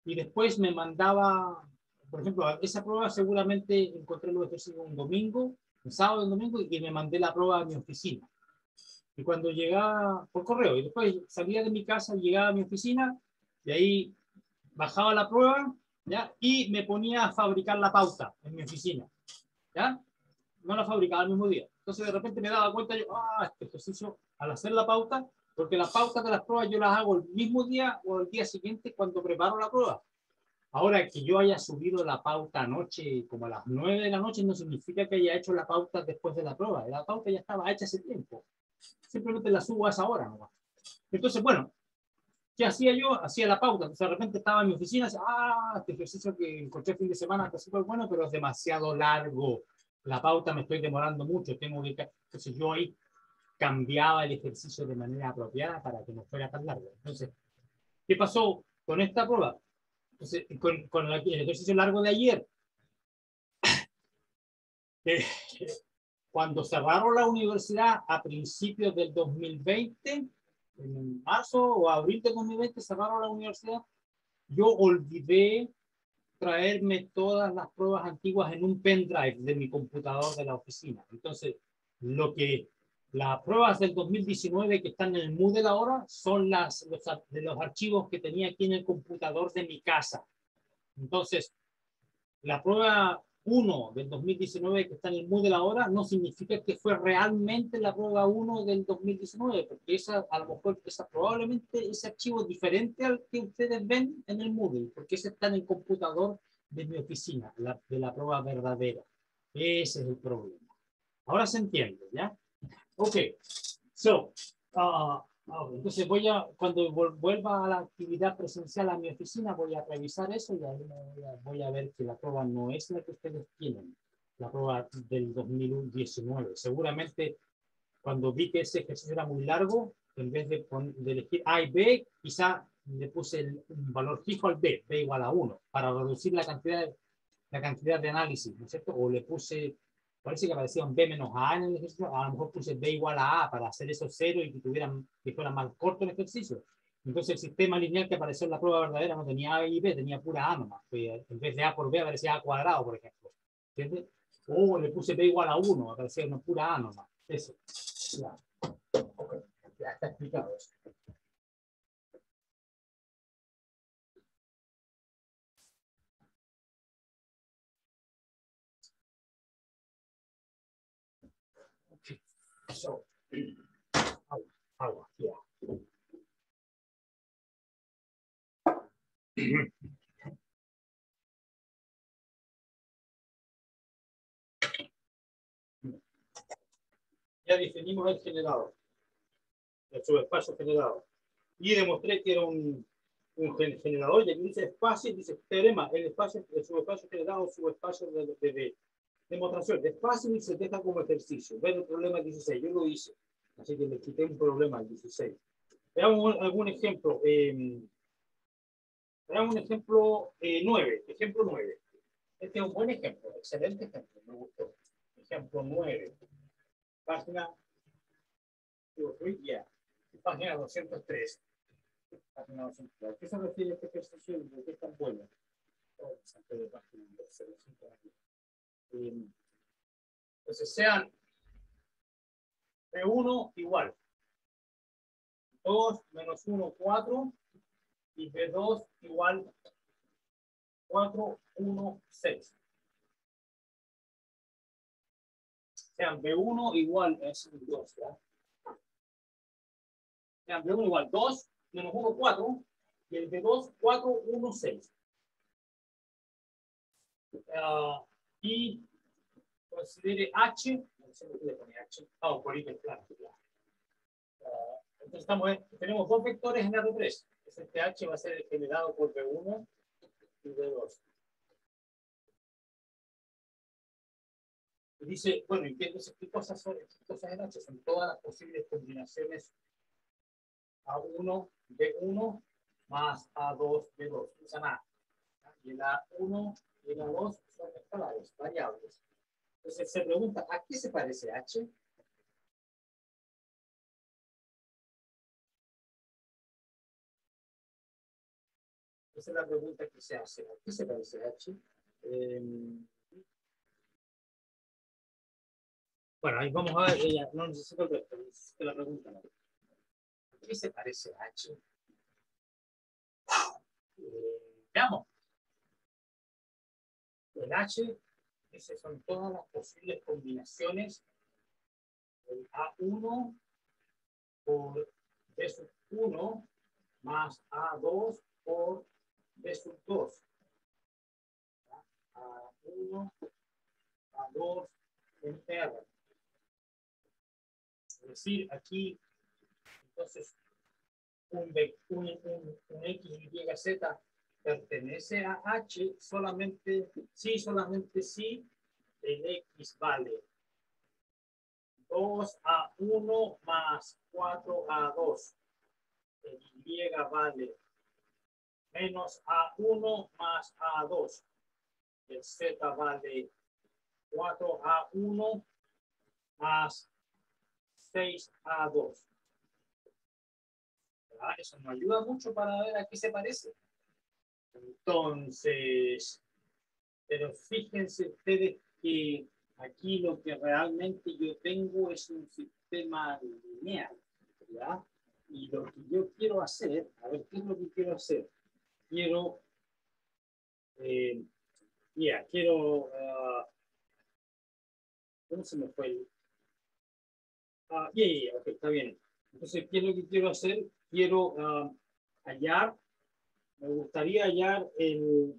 y después me mandaba, por ejemplo, esa prueba seguramente encontré los ejercicios un domingo, un sábado y un domingo, y me mandé la prueba a mi oficina. Y cuando llegaba por correo, y después salía de mi casa, llegaba a mi oficina, y ahí bajaba la prueba, ¿ya? Y me ponía a fabricar la pauta en mi oficina, ¿ya? No la fabricaba el mismo día. Entonces de repente me daba cuenta, yo, este ejercicio, al hacer la pauta, Porque las pautas de las pruebas yo las hago el mismo día o el día siguiente cuando preparo la prueba. Ahora, que yo haya subido la pauta anoche, como a las 9 de la noche, no significa que haya hecho la pauta después de la prueba. La pauta ya estaba hecha hace tiempo. Simplemente la subo a esa hora nomás. Entonces, bueno, ¿qué hacía yo? Hacía la pauta. Entonces, de repente estaba en mi oficina, decía, este ejercicio que encontré el fin de semana está súper bueno, pero es demasiado largo. La pauta me estoy demorando mucho. Tengo que... Entonces, yo ahí cambiaba el ejercicio de manera apropiada para que no fuera tan largo. Entonces, ¿qué pasó con esta prueba? Entonces, con el ejercicio largo de ayer, eh, cuando cerraron la universidad a principios del 2020, en marzo o abril del 2020 cerraron la universidad, yo olvidé traerme todas las pruebas antiguas en un pendrive de mi computador de la oficina. Entonces, las pruebas del 2019 que están en el Moodle ahora son de los archivos que tenía aquí en el computador de mi casa. Entonces, la prueba 1 del 2019 que está en el Moodle ahora no significa que fue realmente la prueba 1 del 2019, porque a lo mejor probablemente ese archivo es diferente al que ustedes ven en el Moodle, porque ese está en el computador de mi oficina, de la prueba verdadera. Ese es el problema. Ahora se entiende, ¿ya? Ok, so, entonces cuando vuelva a la actividad presencial a mi oficina, voy a revisar eso y ahí voy a ver que la prueba no es la que ustedes tienen, la prueba del 2019. Seguramente cuando vi que ese ejercicio era muy largo, en vez de elegir A y B, quizá le puse un valor fijo al B igual a 1, para reducir la cantidad de análisis, ¿no es cierto? O le puse, parece que aparecía un B menos A en el ejercicio, a lo mejor puse B igual a A para hacer eso cero y que fuera más corto el ejercicio. Entonces el sistema lineal que apareció en la prueba verdadera no tenía A y B, tenía pura A nomás. En vez de A por B aparecía A cuadrado, por ejemplo. ¿Entiendes? O le puse B igual a 1, aparecía una pura A nomás. Eso. Ya. Okay. Ya está explicado eso. Okay. So, agua, yeah. Ya definimos el generador, el subespacio generador. Y demostré que era un generador, y aquí dice espacio, dice teorema, el subespacio generado, subespacio de demostración. Es fácil y se deja como ejercicio. Ver el problema 16, yo lo hice, así que le quité un problema al 16. Veamos algún ejemplo. Veamos un ejemplo 9, ejemplo 9. Este es un buen ejemplo, excelente ejemplo, me gustó. Ejemplo 9, página, yeah, página 203. Página 203. ¿A qué se refiere este ejercicio? ¿De qué es tan bueno? Entonces sean B1 igual 2 menos 1, 4 y B2 igual 4, 1, 6. Sean B1 igual, es 2, ¿ya? Sean B1 igual 2 menos 1, 4 y el B2, 4, 1, 6. Y considere H, no sé por qué le pone H, por hiperplano. Entonces tenemos dos vectores en R3. Este H va a ser generado por B1 y B2. Y dice, bueno, entonces, ¿qué cosas son en H? Son todas las posibles combinaciones A1, B1 más A2, B2. Esa nada. Y el A1 y el A2 son escalares, variables. Entonces se pregunta, ¿a qué se parece H? Esa es la pregunta que se hace. ¿A qué se parece H? Bueno, ahí vamos a ver, ella no necesito el resto, necesito la pregunta. ¿No? ¿A qué se parece H? Veamos. El H, esas son todas las posibles combinaciones del A1 por B sub 1 más A2 por B sub 2. A1, A2 en R. Es decir, aquí, entonces, un X, Y, Z pertenece a H solamente si el X vale 2A1 más 4A2. El Y vale menos A1 más A2. El Z vale 4A1 más 6A2. Eso nos ayuda mucho para ver a qué se parece. Entonces, pero fíjense ustedes que aquí lo que realmente yo tengo es un sistema lineal, ¿verdad? Y lo que yo quiero hacer, a ver, ¿qué es lo que quiero hacer? Quiero, ¿cómo se me fue el? Ok, está bien. Entonces, ¿qué es lo que quiero hacer? Quiero hallar, me gustaría hallar el,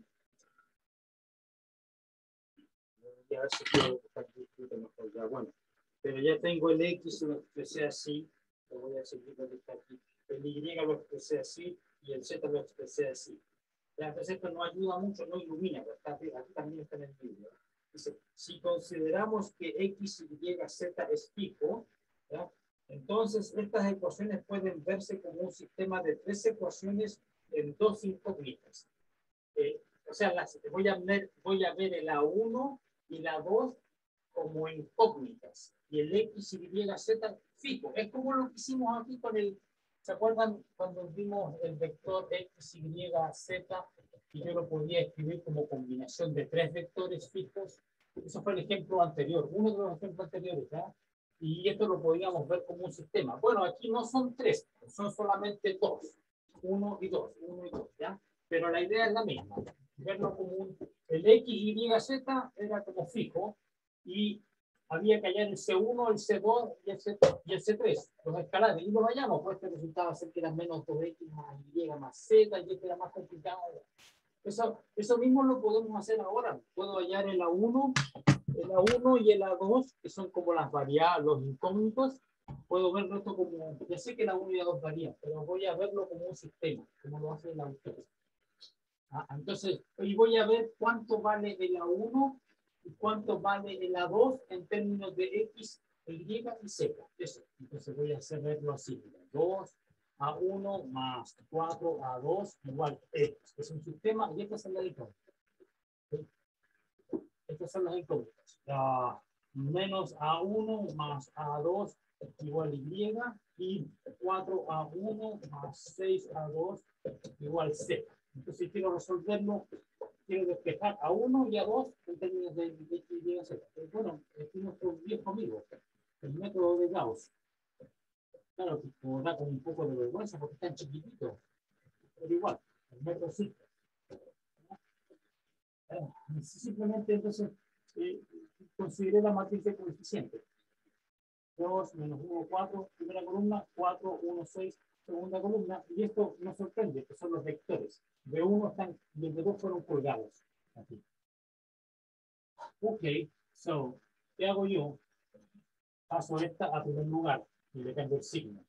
a ver si quiero buscar aquí, mejor ya, bueno, pero ya tengo el X, lo expresé así, lo voy a seguir donde está aquí, el Y lo expresé así y el Z lo expresé así. Ya, entonces esto no ayuda mucho, no ilumina, pero está, aquí también está en el vídeo. Dice, si consideramos que X, Y, Z es fijo, ¿ya? Entonces estas ecuaciones pueden verse como un sistema de 3 ecuaciones en 2 incógnitas. O sea, voy a ver el A1 y la 2 como incógnitas y el X, Y, Z fijo. Es como lo que hicimos aquí con el, ¿se acuerdan cuando vimos el vector X, Y, Z y yo lo podía escribir como combinación de 3 vectores fijos? Eso fue el ejemplo anterior, uno de los ejemplos anteriores, ¿ya? Y esto lo podíamos ver como un sistema. Bueno, aquí no son 3, son solamente 2, 1 y 2, 1 y 2, ¿ya? Pero la idea es la misma, verlo como el X, Y, Z era como fijo y había que hallar el C1, el C2 y el C3, los escalares, y lo hallamos, pues este resultaba ser que eran menos 2X más Y más Z, y este era más complicado. Eso mismo lo podemos hacer ahora. Puedo hallar el A1 y el A2, que son como las variables, los incógnitos. Puedo verlo esto como, ya sé que la 1 y la 2 varían, pero voy a verlo como un sistema, como lo hace el autor. Entonces, hoy voy a ver cuánto vale el A1 y cuánto vale el A2 en términos de X, Y y Z. Eso. Entonces voy a hacer verlo así. 2A1 más 4A2 igual X. Es un sistema y estas son las incógnitas. ¿Sí? Estas son las incógnitas. Menos A1 más A2 igual Y y 4A1 más 6A2 igual Z. Entonces quiero resolverlo, quiero despejar a 1 y a 2 en términos de X, Y, Z. Bueno, es nuestro viejo amigo, el método de Gauss. Claro, que como da con un poco de vergüenza porque es tan chiquitito, pero igual, el método sí. Simplemente entonces consideré la matriz de coeficientes. 2 menos 1, 4, primera columna, 4, 1, 6, segunda columna, y esto nos sorprende, que son los vectores. De 1 están, y de 2 fueron colgados. Aquí. Ok, so, ¿qué hago yo? Paso esta a primer lugar y le cambio el signo.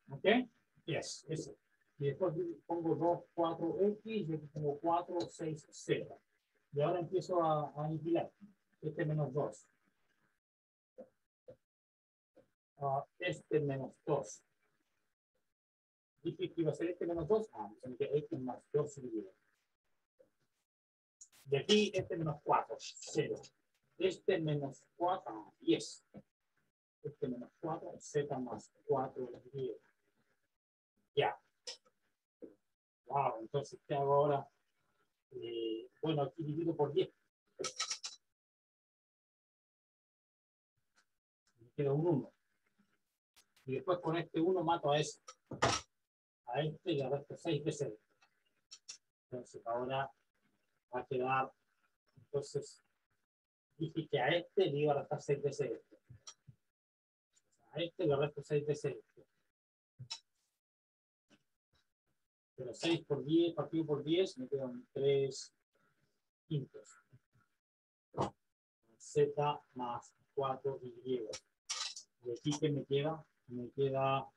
Ok, yes, eso. Y después pongo 2, 4, X, y aquí pongo 4, 6, Z. Y ahora empiezo a aniquilar. Este menos 2. Este menos 2. Dije que iba a ser este menos 2. Me que X más 2 y de aquí este menos 4, 0. Este menos 4, 10. Este menos 4, Z más 4, 10. Ya. Wow, entonces, ¿qué hago ahora? Bueno, aquí divido por 10. Me queda un 1. Y después con este 1 mato a este. A este y a este 6 veces. Entonces, ahora va a quedar. Entonces, dije que a este le iba a restar 6 veces este. A este le resto 6 veces esto. Pero 6 por 10 partido por 10 me quedan 3 quintos. Z más 4Y. Y aquí, ¿qué me queda? Me queda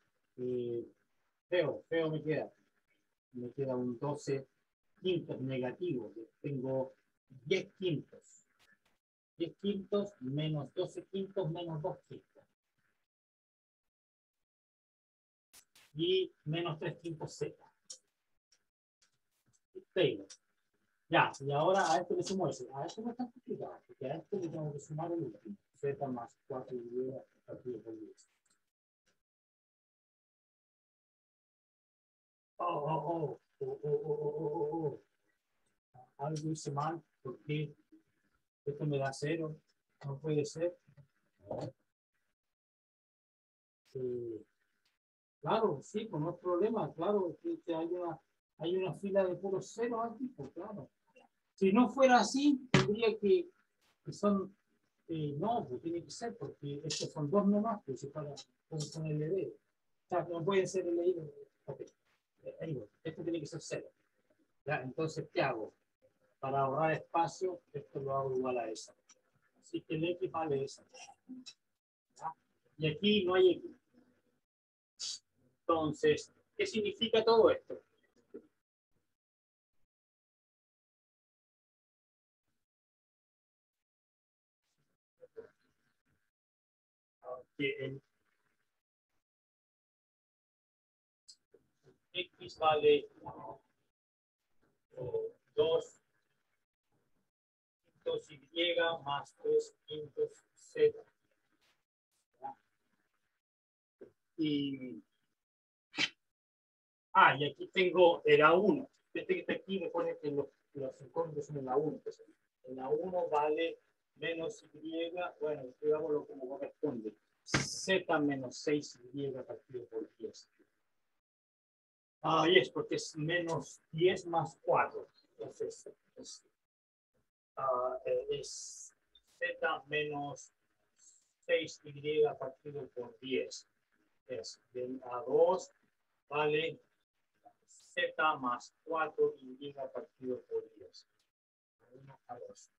feo me queda. Me queda un 12 quintos negativo. Tengo 10 quintos. 10 quintos menos 12 quintos menos 2 quintos. Y menos 3 quintos Z. Taylor. Ya, y ahora a esto le sumo ese. A esto no está complicado, porque a esto le tengo que sumar el último. Z más 4Y partido por 10. Algo hice mal, porque esto me da 0. No puede ser. Claro, sí, pues no es problema. Claro, que hay una fila de puros ceros aquí, pues claro. Si no fuera así, tendría que son. No, pues tiene que ser, porque estos son dos nomás, pues si para con LD. O sea, no pueden ser LI. Ok. Anyway, esto tiene que ser 0. ¿Ya? Entonces, ¿qué hago? Para ahorrar espacio, esto lo hago igual a esa. Así que el X vale esa. ¿Ya? Y aquí no hay X. Entonces, ¿qué significa todo esto? Que el X vale 2 quintos Y más 3 quintos Z. Y, y aquí tengo el A1. Este que está aquí me pone que los incógnitos son en la 1. Entonces, en la 1 vale menos Y, bueno, escribámoslo como corresponde. Z menos 6Y partido por 10. Y es porque es menos 10 más 4. Entonces, es Z menos 6Y partido por 10. Es del A2 vale Z más 4Y partido por 10. 1 a 2.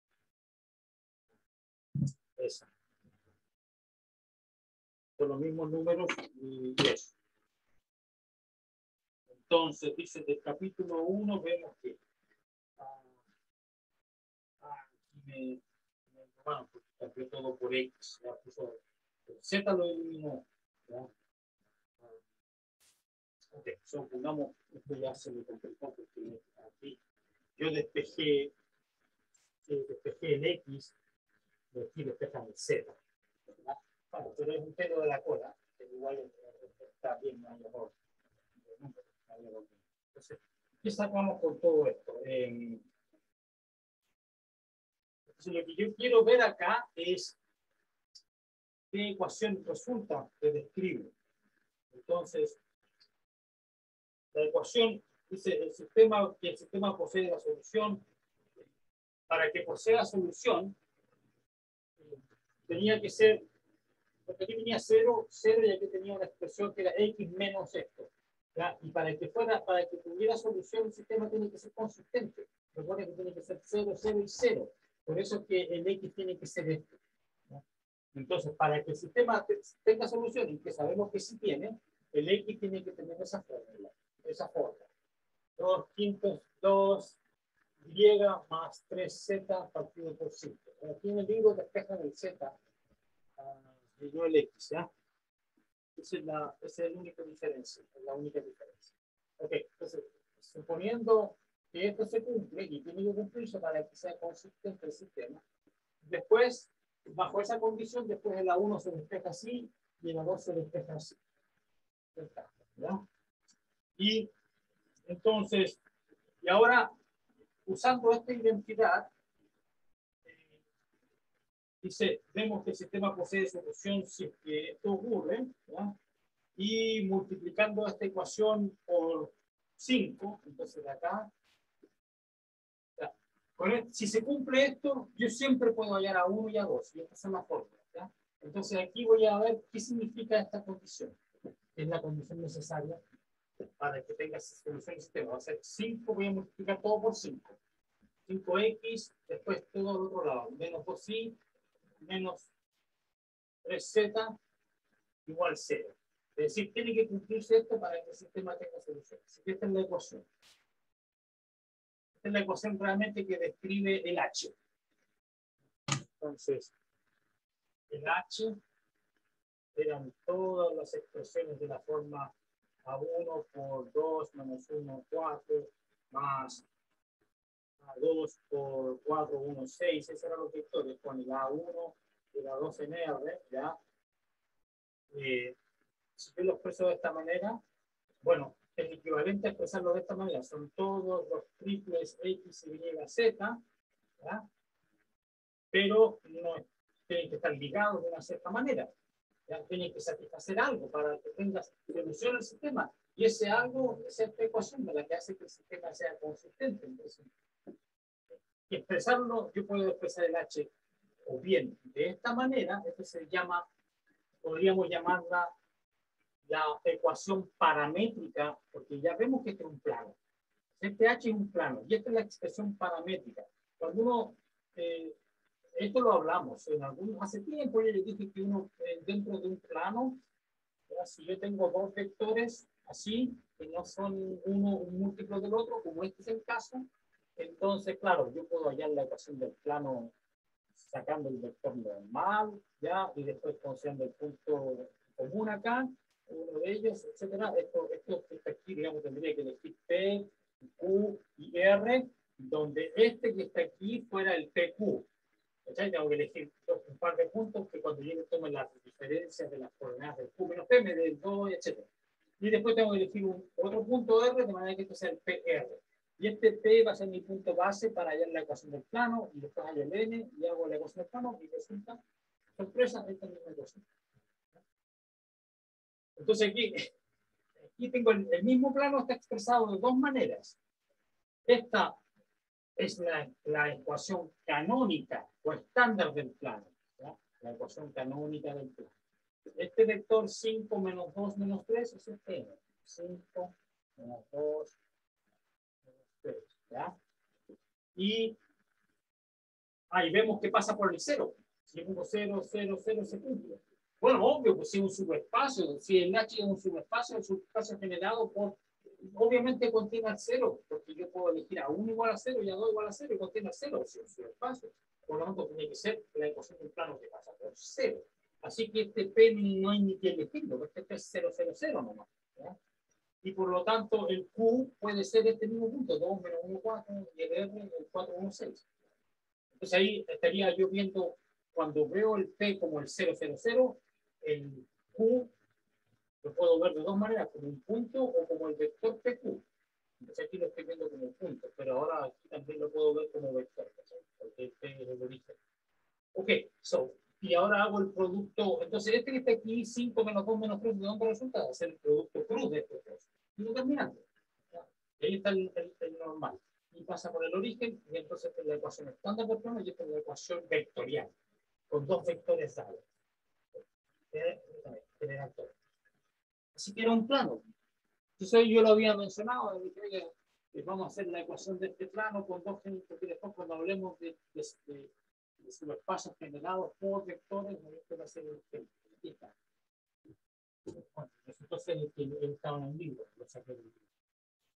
Esa. Con los mismos números y eso. Entonces, dice del capítulo 1, vemos que aquí me robaron porque cambió todo por X. Ya puso, Z lo eliminó. ¿Ya? Ok, supongamos esto ya se me complicó porque aquí yo despejé el X y aquí despejan el Z. Bueno, pero es un pelo de la cola, que igual está bien, no hay error. Entonces, ¿qué sacamos con todo esto? Entonces, lo que yo quiero ver acá es qué ecuación resulta que describe. Entonces, la ecuación dice que el sistema posee la solución. Para que posea solución, tenía que ser, porque aquí tenía 0, 0 y aquí tenía una expresión que era X menos esto. ¿Ya? Y para que tuviera solución, el sistema tiene que ser consistente. Recuerda que tiene que ser 0, 0 y 0. Por eso es que el X tiene que ser esto. ¿Ya? Entonces, para que el sistema tenga solución, y que sabemos que sí tiene, el X tiene que tener esa fórmula. Esa fórmula. 2 quintos, 2 Y más 3Z partido por 5. Aquí en el libro despejan el Z y no el X, ¿ya? Esa es la única diferencia. Ok, entonces, suponiendo que esto se cumple, y tiene que cumplirse para que sea consistente el sistema, después, bajo esa condición, después el A1 se despeja así y el A2 se despeja así. ¿Ya? Y entonces, y ahora, usando esta identidad, dice, vemos que el sistema posee solución si es que esto ocurre, ¿ya? Y multiplicando esta ecuación por 5, entonces de acá, ¿ya? Si se cumple esto, yo siempre puedo hallar a 1 y a 2, y estas son las fórmulas, ¿ya? Entonces aquí voy a ver qué significa esta condición. Es la condición necesaria para que tengas solución del sistema. Va a ser 5, voy a multiplicar todo por 5. 5x, después todo al otro lado. Menos 2y, menos 3z, igual 0. Es decir, tiene que cumplirse esto para que el sistema tenga solución. Así que esta es la ecuación. Esta es la ecuación realmente que describe el h. Entonces, el h eran todas las expresiones de la forma A1 por 2 menos 1, 4, más A2 por 4, 1, 6. Esos eran los vectores con el A1 y la 2 en R, ¿ya? Si yo lo expreso de esta manera, bueno, el equivalente a expresarlo de esta manera son todos los triples X, Y, Z, ¿ya? Pero no tienen que estar ligados de una cierta manera. Ya tienen que satisfacer algo para que tengas solución al sistema. Y ese algo es esta ecuación de la que hace que el sistema sea consistente. Entonces, y expresarlo, yo puedo expresar el H o bien de esta manera, esto se llama, podríamos llamarla la ecuación paramétrica, porque ya vemos que este es un plano. Este H es un plano y esta es la expresión paramétrica. Cuando uno, esto lo hablamos en algún, hace tiempo yo les dije que uno dentro de un plano, ¿verdad? Si yo tengo dos vectores así, que no son uno un múltiplo del otro, como este es el caso, entonces, claro, yo puedo hallar la ecuación del plano sacando el vector normal, ¿ya? Y después considerando el punto común acá, uno de ellos, etcétera. Esto aquí, digamos, tendría que elegir P, Q y R, donde este que está aquí fuera el PQ. ¿Cachai? Tengo que elegir un par de puntos que cuando yo tome las diferencias de las coordenadas del Q menos P me dé el 2, etcétera. Y después tengo que elegir otro punto R de manera que esto sea el PR. Y este P va a ser mi punto base para hallar la ecuación del plano, y después hallo el N y hago la ecuación del plano, y resulta, sorpresa, esta es la ecuación. Entonces aquí tengo el mismo plano, está expresado de dos maneras. Esta es la ecuación canónica o estándar del plano, ¿ya? La ecuación canónica del plano. Este vector 5 menos 2 menos 3 es el N. 5 menos 2 menos 3, ¿ya? Y ahí vemos que pasa por el 0. Si pongo 0, 0, 0, se cumple. Bueno, obvio, pues si es un subespacio, si el H es un subespacio generado por, obviamente contiene el 0, porque yo puedo elegir a 1 igual a 0 y a 2 igual a 0 y contiene el 0, si es un subespacio. Por lo tanto, tiene que ser la ecuación del plano que pasa por 0. Así que este P no hay ni que elegirlo, porque este es 0, 0, 0 nomás, ¿ya? Y por lo tanto, el Q puede ser este mismo punto, 2 menos 1, 4, y el R, el 4, 1, 6. Entonces ahí estaría yo viendo, cuando veo el P como el 0, 0, 0, el Q lo puedo ver de dos maneras, como un punto o como el vector PQ. Entonces aquí lo estoy viendo como un punto, pero ahora aquí también lo puedo ver como vector, porque el P es el origen. Ok, y ahora hago el producto, entonces este que está aquí, 5 menos 2 menos 3, ¿de dónde resulta? Es el producto cruz de estos dos. Y determinante. Y ahí está el normal. Y pasa por el origen, y entonces esta es la ecuación estándar del plano, y esta es la ecuación vectorial, con dos vectores dados. General todo. Así que era un plano. Entonces yo lo había mencionado, dije, oye, vamos a hacer la ecuación de este plano con dos genes, porque después cuando hablemos de subespacios generados por vectores, esto va a ser el ejemplo. Aquí está. Bueno, entonces estaba en el libro, lo saqué del libro.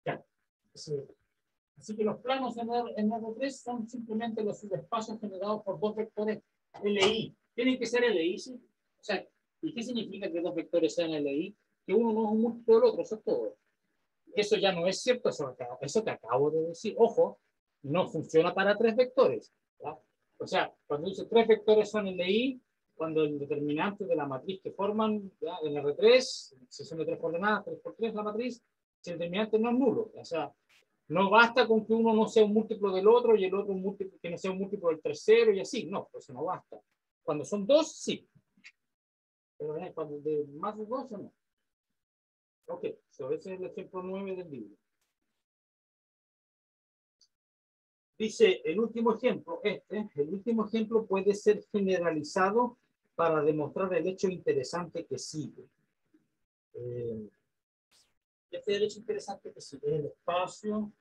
Ya. Así que los planos en R3 son simplemente los subespacios generados por dos vectores LI. Tienen que ser LI, ¿sí? O sea, ¿y qué significa que dos vectores sean LI? Que uno no es un múltiplo del otro, eso es todo. Eso ya no es cierto, eso que acabo de decir. Ojo, no funciona para tres vectores, ¿verdad? O sea, cuando dice tres vectores son LI, cuando el determinante de la matriz que forman, ¿ya? En R3, si son de tres coordenadas, 3 por 3 la matriz, si el determinante no es nulo. O sea, no basta con que uno no sea un múltiplo del otro y el otro un múltiplo, que no sea un múltiplo del tercero y así. No, pues no basta. Cuando son dos, sí. Pero cuando de más de dos, no. Ok, ese es el ejemplo 9 del libro. Dice el último ejemplo, el último ejemplo puede ser generalizado para demostrar el hecho interesante que sigue. Este es el hecho interesante que sigue, el espacio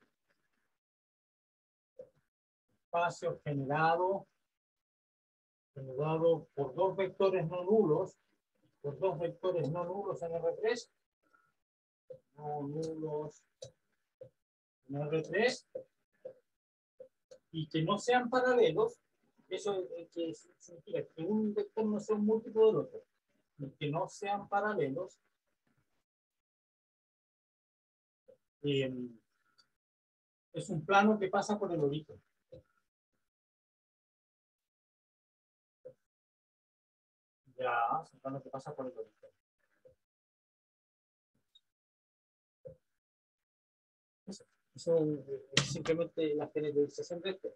generado por dos vectores no nulos, en R3, no nulos en R3, y que no sean paralelos. Eso que significa que un vector no sea un múltiplo del otro, y que no sean paralelos. Es un plano que pasa por el origen. Ya, es un plano que pasa por el origen. Eso es simplemente la generalización de esto.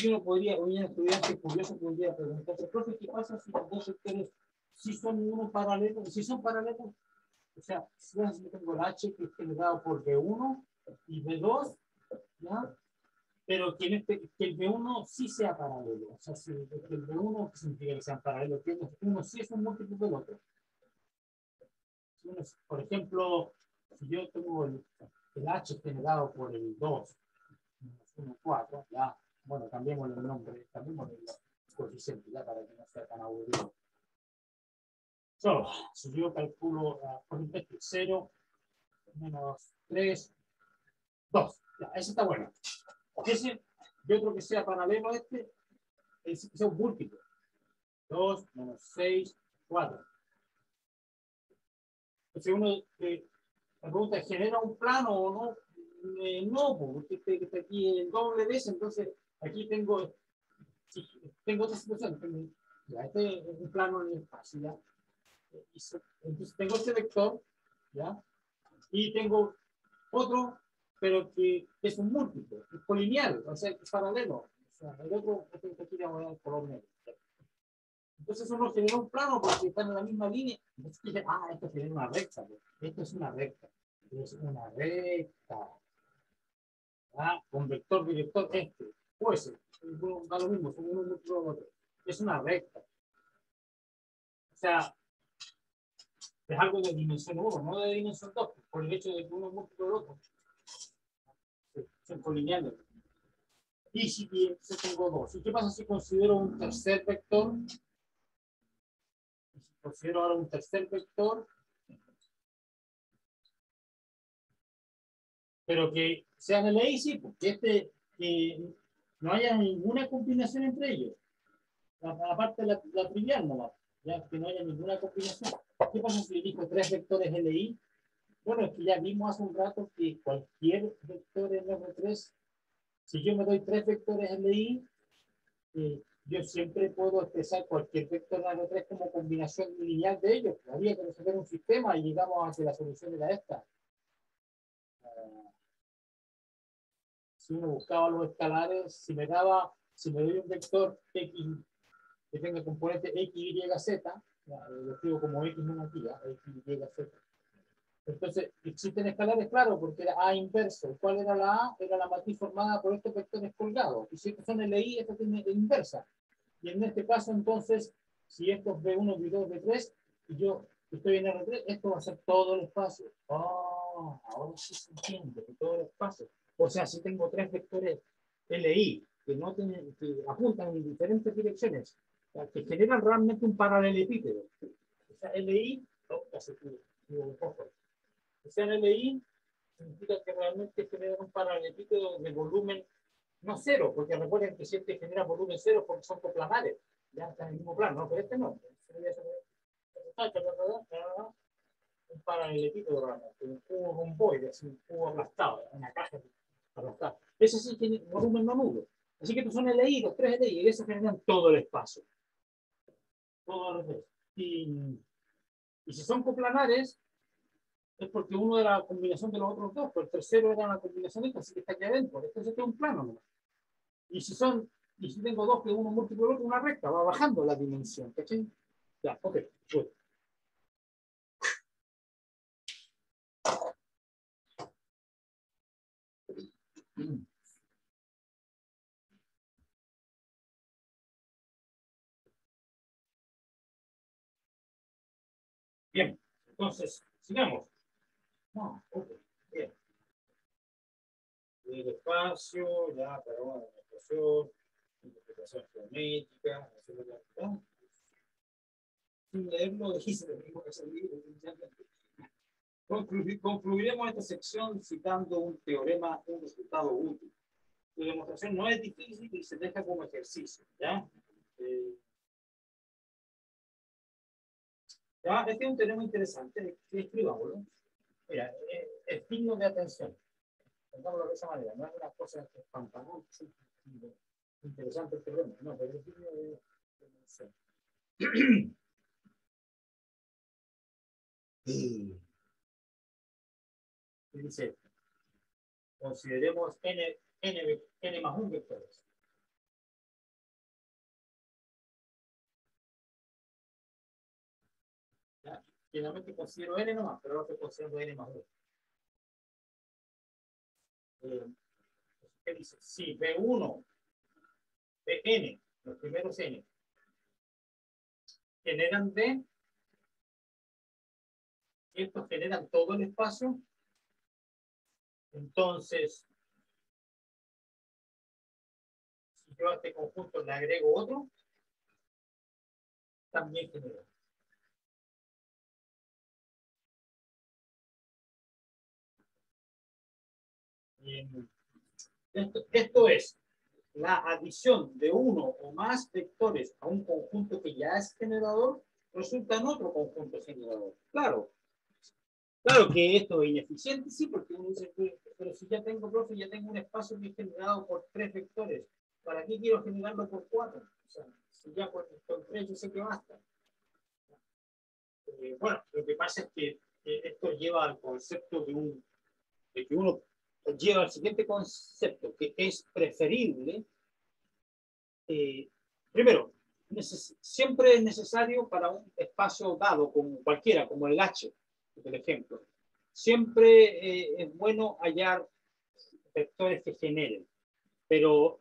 Uno podría, un estudiante curioso podría preguntarse, profe, ¿qué pasa si los dos vectores si son uno paralelos? Si son paralelos, o sea, si yo tengo el H que es generado por B1 y B2, ¿ya? Pero que, que el B1 sí sea paralelo. O sea, si el B1 significa que sean paralelos, que uno sí es un múltiplo del otro. Por ejemplo, si yo tengo el H generado por el 2, 1, 4, ya, bueno, cambiemos el nombre, cambiemos el coeficiente, ya, para que no sea tan aburrido. Si yo calculo por un 0, menos 3, 2, ya, ese está bueno. Ese, yo creo que sea paralelo a este, que sea un múltiplo. 2, menos 6, 4. Entonces uno, la pregunta es, ¿genera un plano o no? No, porque está aquí el doble de ese, entonces aquí tengo otra situación. Ya, este es un plano en el espacio, ¿ya? Entonces tengo este vector, ¿ya? Y tengo otro, pero que es un múltiplo, es polineal, o sea, es paralelo. O sea, el otro, aquí le voy a dar color negro. Entonces uno genera un plano porque están en la misma línea. Entonces dice, esto genera una recta. Esto es una recta. Es una recta. Con vector director este. Pues da lo mismo, son uno múltiplo de otro. Es una recta. O sea, es algo de dimensión 1, no de dimensión 2, por el hecho de que uno es múltiplo del otro. Son colineales. Y si bien tengo dos. ¿Y qué pasa si considero un tercer vector? Si considero ahora un tercer vector, pero que sean LI, sí, porque que no haya ninguna combinación entre ellos. Aparte de la trivial, no, ya que no haya ninguna combinación. ¿Qué pasa si elijo tres vectores LI? Bueno, es que ya vimos hace un rato que cualquier vector en R3, si yo me doy tres vectores LI, yo siempre puedo expresar cualquier vector en R3 como combinación lineal de ellos. Había que resolver un sistema y llegamos a que la solución era esta. Si uno buscaba los escalares, si me doy un vector X que tenga componente X, Y, Z, lo escribo como X negativa, X, Y, Z. Entonces, existen escalares, claro, porque era A inverso. ¿Cuál era la A? Era la matriz formada por estos vectores colgados. Y si estos son LI, esto tiene inversa. Y en este caso, entonces, si esto es B1, B2, B3, y yo estoy en R3, esto va a ser todo el espacio. Ahora sí se entiende, que todo el espacio. O sea, si tengo tres vectores LI que apuntan en diferentes direcciones, que generan realmente un paralelepípedo. O sea, LI, o sea, LI significa que realmente genera un paralelepípedo de volumen no cero, porque recuerden que siempre genera volumen cero porque son coplanares, ya están en el mismo plano, ¿no? Pero este no. Un paralelepípedo realmente, un cubo romboide, un cubo aplastado, una caja aplastada. Ese sí tiene volumen no nulo. Así que estos son LI, los tres LI, y eso generan todo el espacio. Todo el espacio. Y si son coplanares, es porque uno era la combinación de los otros dos, pero el tercero era una combinación de estos, así que está aquí adentro. Entonces este es un plano, ¿no? Y si tengo dos que uno múltiplo del otro, una recta, va bajando la dimensión, ¿cachai? Ya, ok, good. Bien, entonces, sigamos. No, ok, bien. El espacio, ya, para una demostración, interpretación geométrica, ¿no? Sin leerlo, dice lo mismo que es el libro. Concluiremos esta sección citando un teorema, un resultado útil. Tu demostración no es difícil y se deja como ejercicio, ¿ya? Ya, este es un teorema interesante, escribámoslo. Mira, es digno de atención. Pongámoslo de esa manera, no es una cosa espantanosa, interesante el teorema, no, pero es digno de atención. ¿Qué dice? Consideremos n más 1 vectores. ¿Ya? Finalmente considero n nomás, pero ahora estoy considerando n más 1. ¿Qué dice? Si B1, Bn, los primeros n, generan D, y estos generan todo el espacio, entonces, si yo a este conjunto le agrego otro, también genera. Esto es la adición de uno o más vectores a un conjunto que ya es generador, resulta en otro conjunto generador. Claro. Claro que esto es ineficiente, sí, porque uno dice, pero si ya tengo, profe, ya tengo un espacio que es generado por 3 vectores, ¿para qué quiero generarlo por 4? O sea, si ya con 3 yo sé que basta. Bueno, lo que pasa es que esto lleva al concepto de que uno lleva al siguiente concepto, que es preferible. Primero, siempre es necesario para un espacio dado, como cualquiera, como el H, por ejemplo, siempre es bueno hallar vectores que generen, pero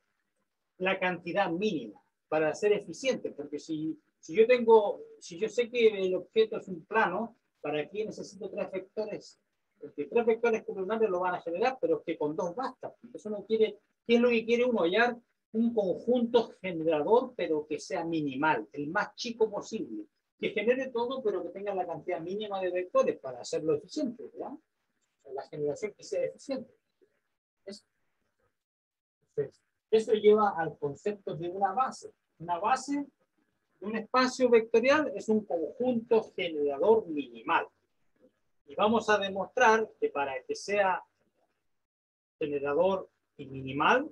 la cantidad mínima para ser eficiente, porque si yo sé que el objeto es un plano, ¿para qué necesito 3 vectores? Porque 3 vectores columnares lo van a generar, pero es que con 2 basta. Eso no quiere, ¿qué es lo que quiere uno? Hallar un conjunto generador, pero que sea minimal, el más chico posible, que genere todo, pero que tenga la cantidad mínima de vectores para hacerlo eficiente, ¿verdad? La generación que sea eficiente. Eso lleva al concepto de una base. Una base de un espacio vectorial es un conjunto generador minimal. Y vamos a demostrar que para que sea generador y minimal,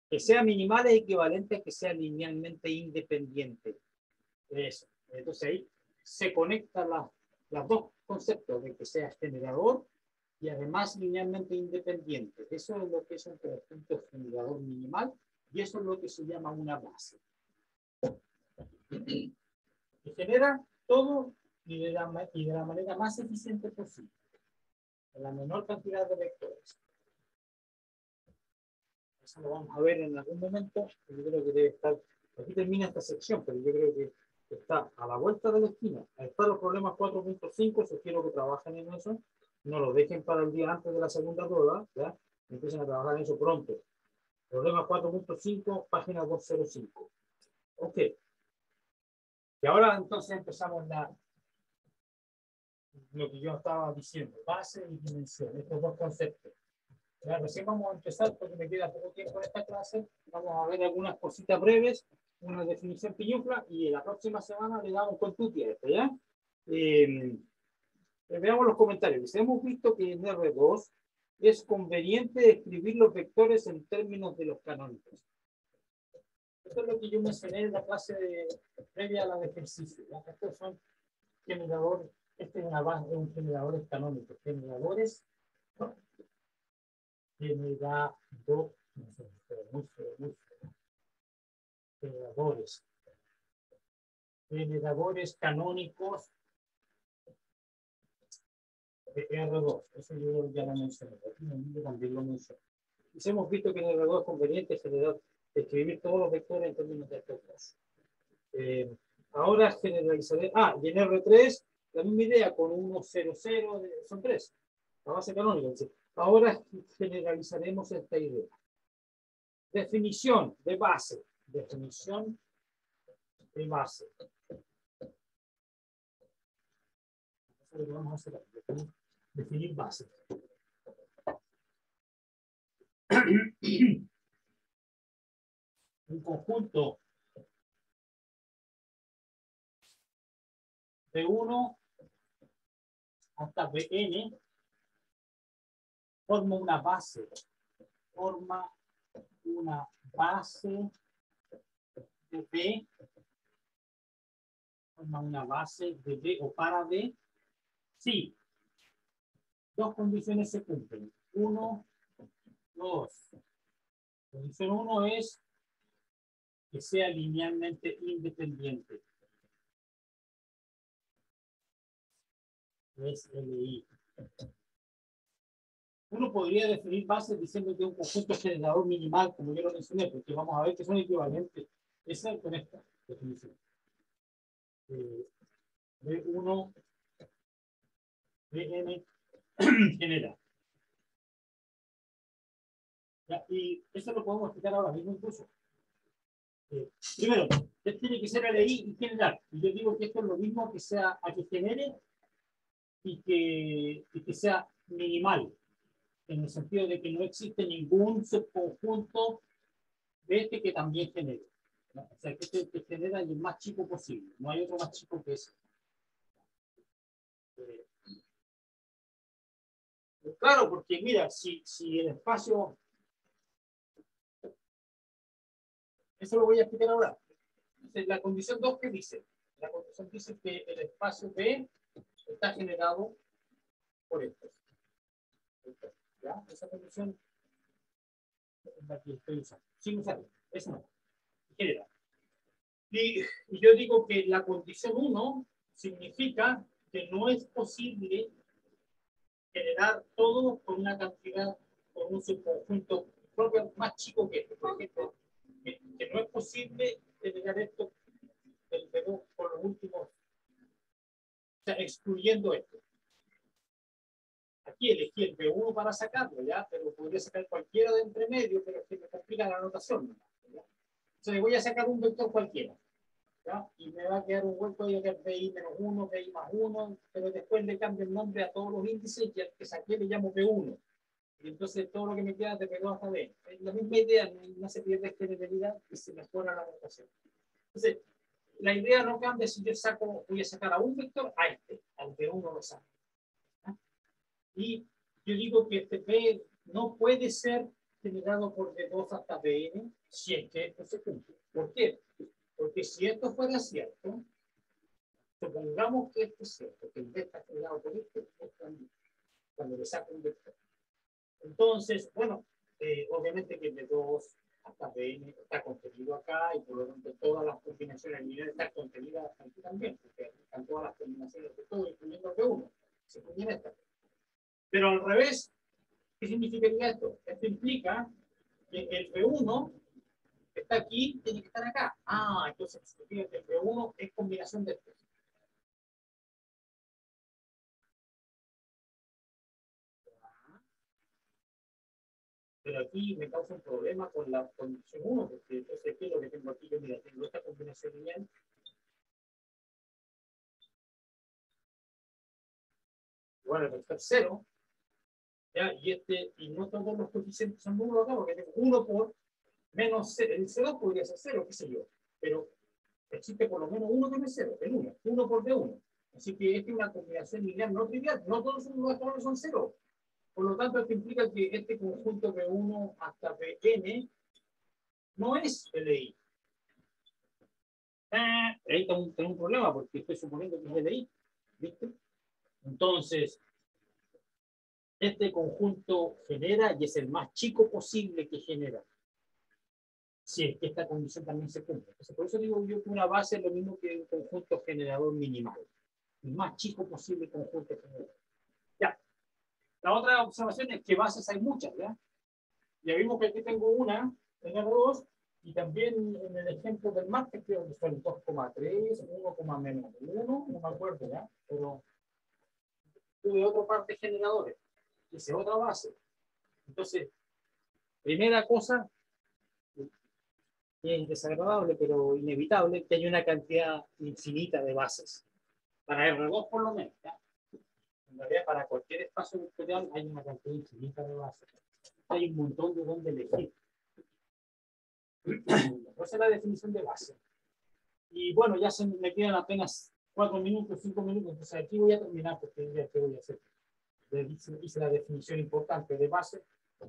que sea minimal es equivalente a que sea linealmente independiente. Eso. Entonces ahí se conectan los dos conceptos de que sea generador y además linealmente independiente. Eso es lo que es un conjunto generador minimal y eso es lo que se llama una base. Y genera todo y de la manera más eficiente posible, en la menor cantidad de vectores. Eso lo vamos a ver en algún momento. Yo creo que debe estar, aquí termina esta sección, pero yo creo que está a la vuelta de la esquina. Ahí están los problemas 4.5, sugiero que trabajen en eso, no lo dejen para el día antes de la segunda prueba, ¿ya? Empiecen a trabajar en eso pronto. Problema 4.5, página 205. Ok. Y ahora entonces empezamos lo que yo estaba diciendo, base y dimensión, estos dos conceptos. Ya, recién vamos a empezar porque me queda poco tiempo en esta clase. Vamos a ver algunas cositas breves, una definición piñufla y la próxima semana le damos con tutti a esto, ¿ya? Veamos los comentarios. Hemos visto que en R2 es conveniente escribir los vectores en términos de los canónicos. Esto es lo que yo mencioné en la clase previa a la de ejercicio. ¿Ya? Estos son generadores, este es un generador canónico. Generadores generadores canónicos de R2. Eso yo ya lo mencioné. Aquí en el libro también lo mencioné. Y hemos visto que en R2 es conveniente escribir todos los vectores en términos de estos dos. Ahora generalizaré. Y en R3 la misma idea con 1, 0, 0, son 3. La base canónica. Entonces, ahora generalizaremos esta idea. Definición de base. Definición de base. Eso es lo que vamos a hacer. Definir base. Un conjunto de 1 hasta Bn forma una base. Forma una base de B. Forma una base de B o para B. Sí. Dos condiciones se cumplen. 1, 2. Condición 1 es que sea linealmente independiente. Es LI. Uno podría definir bases diciendo que un conjunto generador minimal, como yo lo mencioné, porque vamos a ver que son equivalentes. Esa es con esta definición. B1, Bn genera. ¿Ya? Y eso lo podemos explicar ahora mismo incluso. Primero, esto tiene que ser LI y generar. Y yo digo que esto es lo mismo que sea a que genere y que sea minimal, en el sentido de que no existe ningún subconjunto de este que también genere. ¿No? O sea, que este que genera el más chico posible. No hay otro más chico que ese. Claro, porque mira, si el espacio... Eso lo voy a explicar ahora. Entonces, la condición 2, ¿qué dice? La condición dice que el espacio B está generado por esto. ¿Ya? Esa condición es la que estoy usando. Sin usarla. Eso no. Genera. Y yo digo que la condición 1 significa que no es posible generar todo con una cantidad, con un subconjunto propio más chico que este. Por ejemplo, que no es posible generar esto del B2 por los últimos, o sea, excluyendo esto. Aquí elegí el B1 para sacarlo, ¿ya? Pero podría sacar cualquiera de entre medio, pero es que me complica la anotación, ¿ya? Entonces voy a sacar un vector cualquiera, ¿ya? Y me va a quedar un hueco ahí que es BI menos 1, BI más 1, pero después le cambio el nombre a todos los índices y al que saqué le llamo B1. Y entonces todo lo que me queda de B2 hasta B. Es la misma idea, no se pierde generalidad y se mejora la anotación. Entonces, la idea no cambia si yo saco, voy a sacar a un vector a este, al B1 lo saco. ¿Ya? Y yo digo que este B no puede ser generado por B2 hasta Bn si es que esto se cumple. ¿Por qué? Porque si esto fuera cierto, supongamos que esto es cierto, que el B está generado por este, cuando le saco un vector. Entonces, bueno, obviamente que B2 hasta Bn está contenido acá y por lo tanto todas las combinaciones lineales están contenidas aquí también, porque están todas las combinaciones de todo, incluyendo B1. Se contiene esta. Pero al revés, ¿qué significaría esto? Esto implica que el B1 que está aquí tiene que estar acá. Ah, entonces significa que el B1 es combinación de estos. Pero aquí me causa un problema con la condición 1, porque entonces, ¿qué es lo que tengo aquí? Yo, mira, tengo esta combinación lineal. Bueno, el vector 0. ¿Ya? Y no todos los coeficientes son nulos acá, porque tengo 1 por menos 0. El 0 podría ser 0, qué sé yo. Pero existe por lo menos uno que no es 0, el 1. 1 por B1. Así que esta es una combinación lineal no trivial. No todos los valores son 0. Por lo tanto, esto implica que este conjunto B1 hasta Bn no es LI. Ahí tengo un problema porque estoy suponiendo que es LI. ¿Viste? Entonces, este conjunto genera y es el más chico posible que genera. Si es que esta condición también se cumple. Entonces, por eso digo yo que una base es lo mismo que un conjunto generador minimal. El más chico posible conjunto generador. Ya. La otra observación es que bases hay muchas, ¿ya? Ya vimos que aquí tengo una, tengo dos, Y también en el ejemplo del martes creo que son 2,3, 1,-1, no me acuerdo ya, pero tuve otra parte de generadores, hice otra base. Entonces, primera cosa, que es desagradable, pero inevitable, que hay una cantidad infinita de bases. Para R2 por lo menos, ¿ya? En realidad, para cualquier espacio vectorial hay una cantidad infinita de bases. Hay un montón de donde elegir. Esa es la definición de base. Y bueno, ya se me quedan apenas 4 minutos, 5 minutos, entonces aquí voy a terminar porque ya que voy a hacer. Hice la definición importante de base.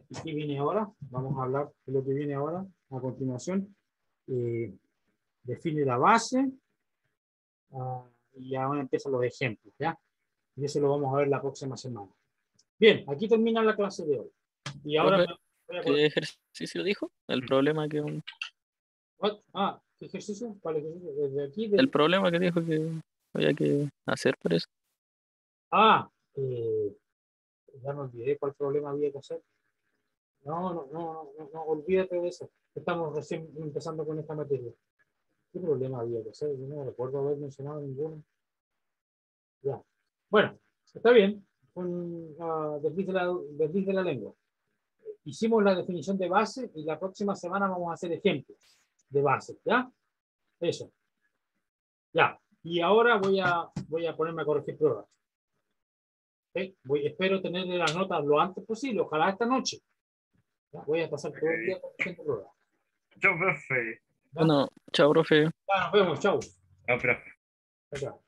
¿Y qué viene ahora? Vamos a hablar de lo que viene ahora a continuación. Define la base y ahora empiezan los ejemplos, ¿ya? Y eso lo vamos a ver la próxima semana. Bien, aquí termina la clase de hoy. Y ahora Profe, voy a ¿qué ejercicio dijo? El problema que ¿qué ejercicio? ¿Cuál ejercicio? Desde aquí. el problema que dijo que había que hacer por eso. Ah, eh, ya me olvidé cuál problema había que hacer. No, olvídate de eso. Estamos recién empezando con esta materia. ¿Qué problema había que hacer? Yo no recuerdo haber mencionado ninguno. Ya. Bueno, está bien. Un desliz de la lengua. Hicimos la definición de base y la próxima semana vamos a hacer ejemplos de base. ¿Ya? Eso. Ya. Y ahora voy a ponerme a corregir pruebas. ¿Okay? Espero tenerle las notas lo antes posible. Ojalá esta noche. ¿Ya? Voy a pasar todo el día corrigiendo pruebas. Chao, profe. ¿Ya? Bueno, chao, profe. Ya, nos vemos. Chau. Chao, profe. Chao.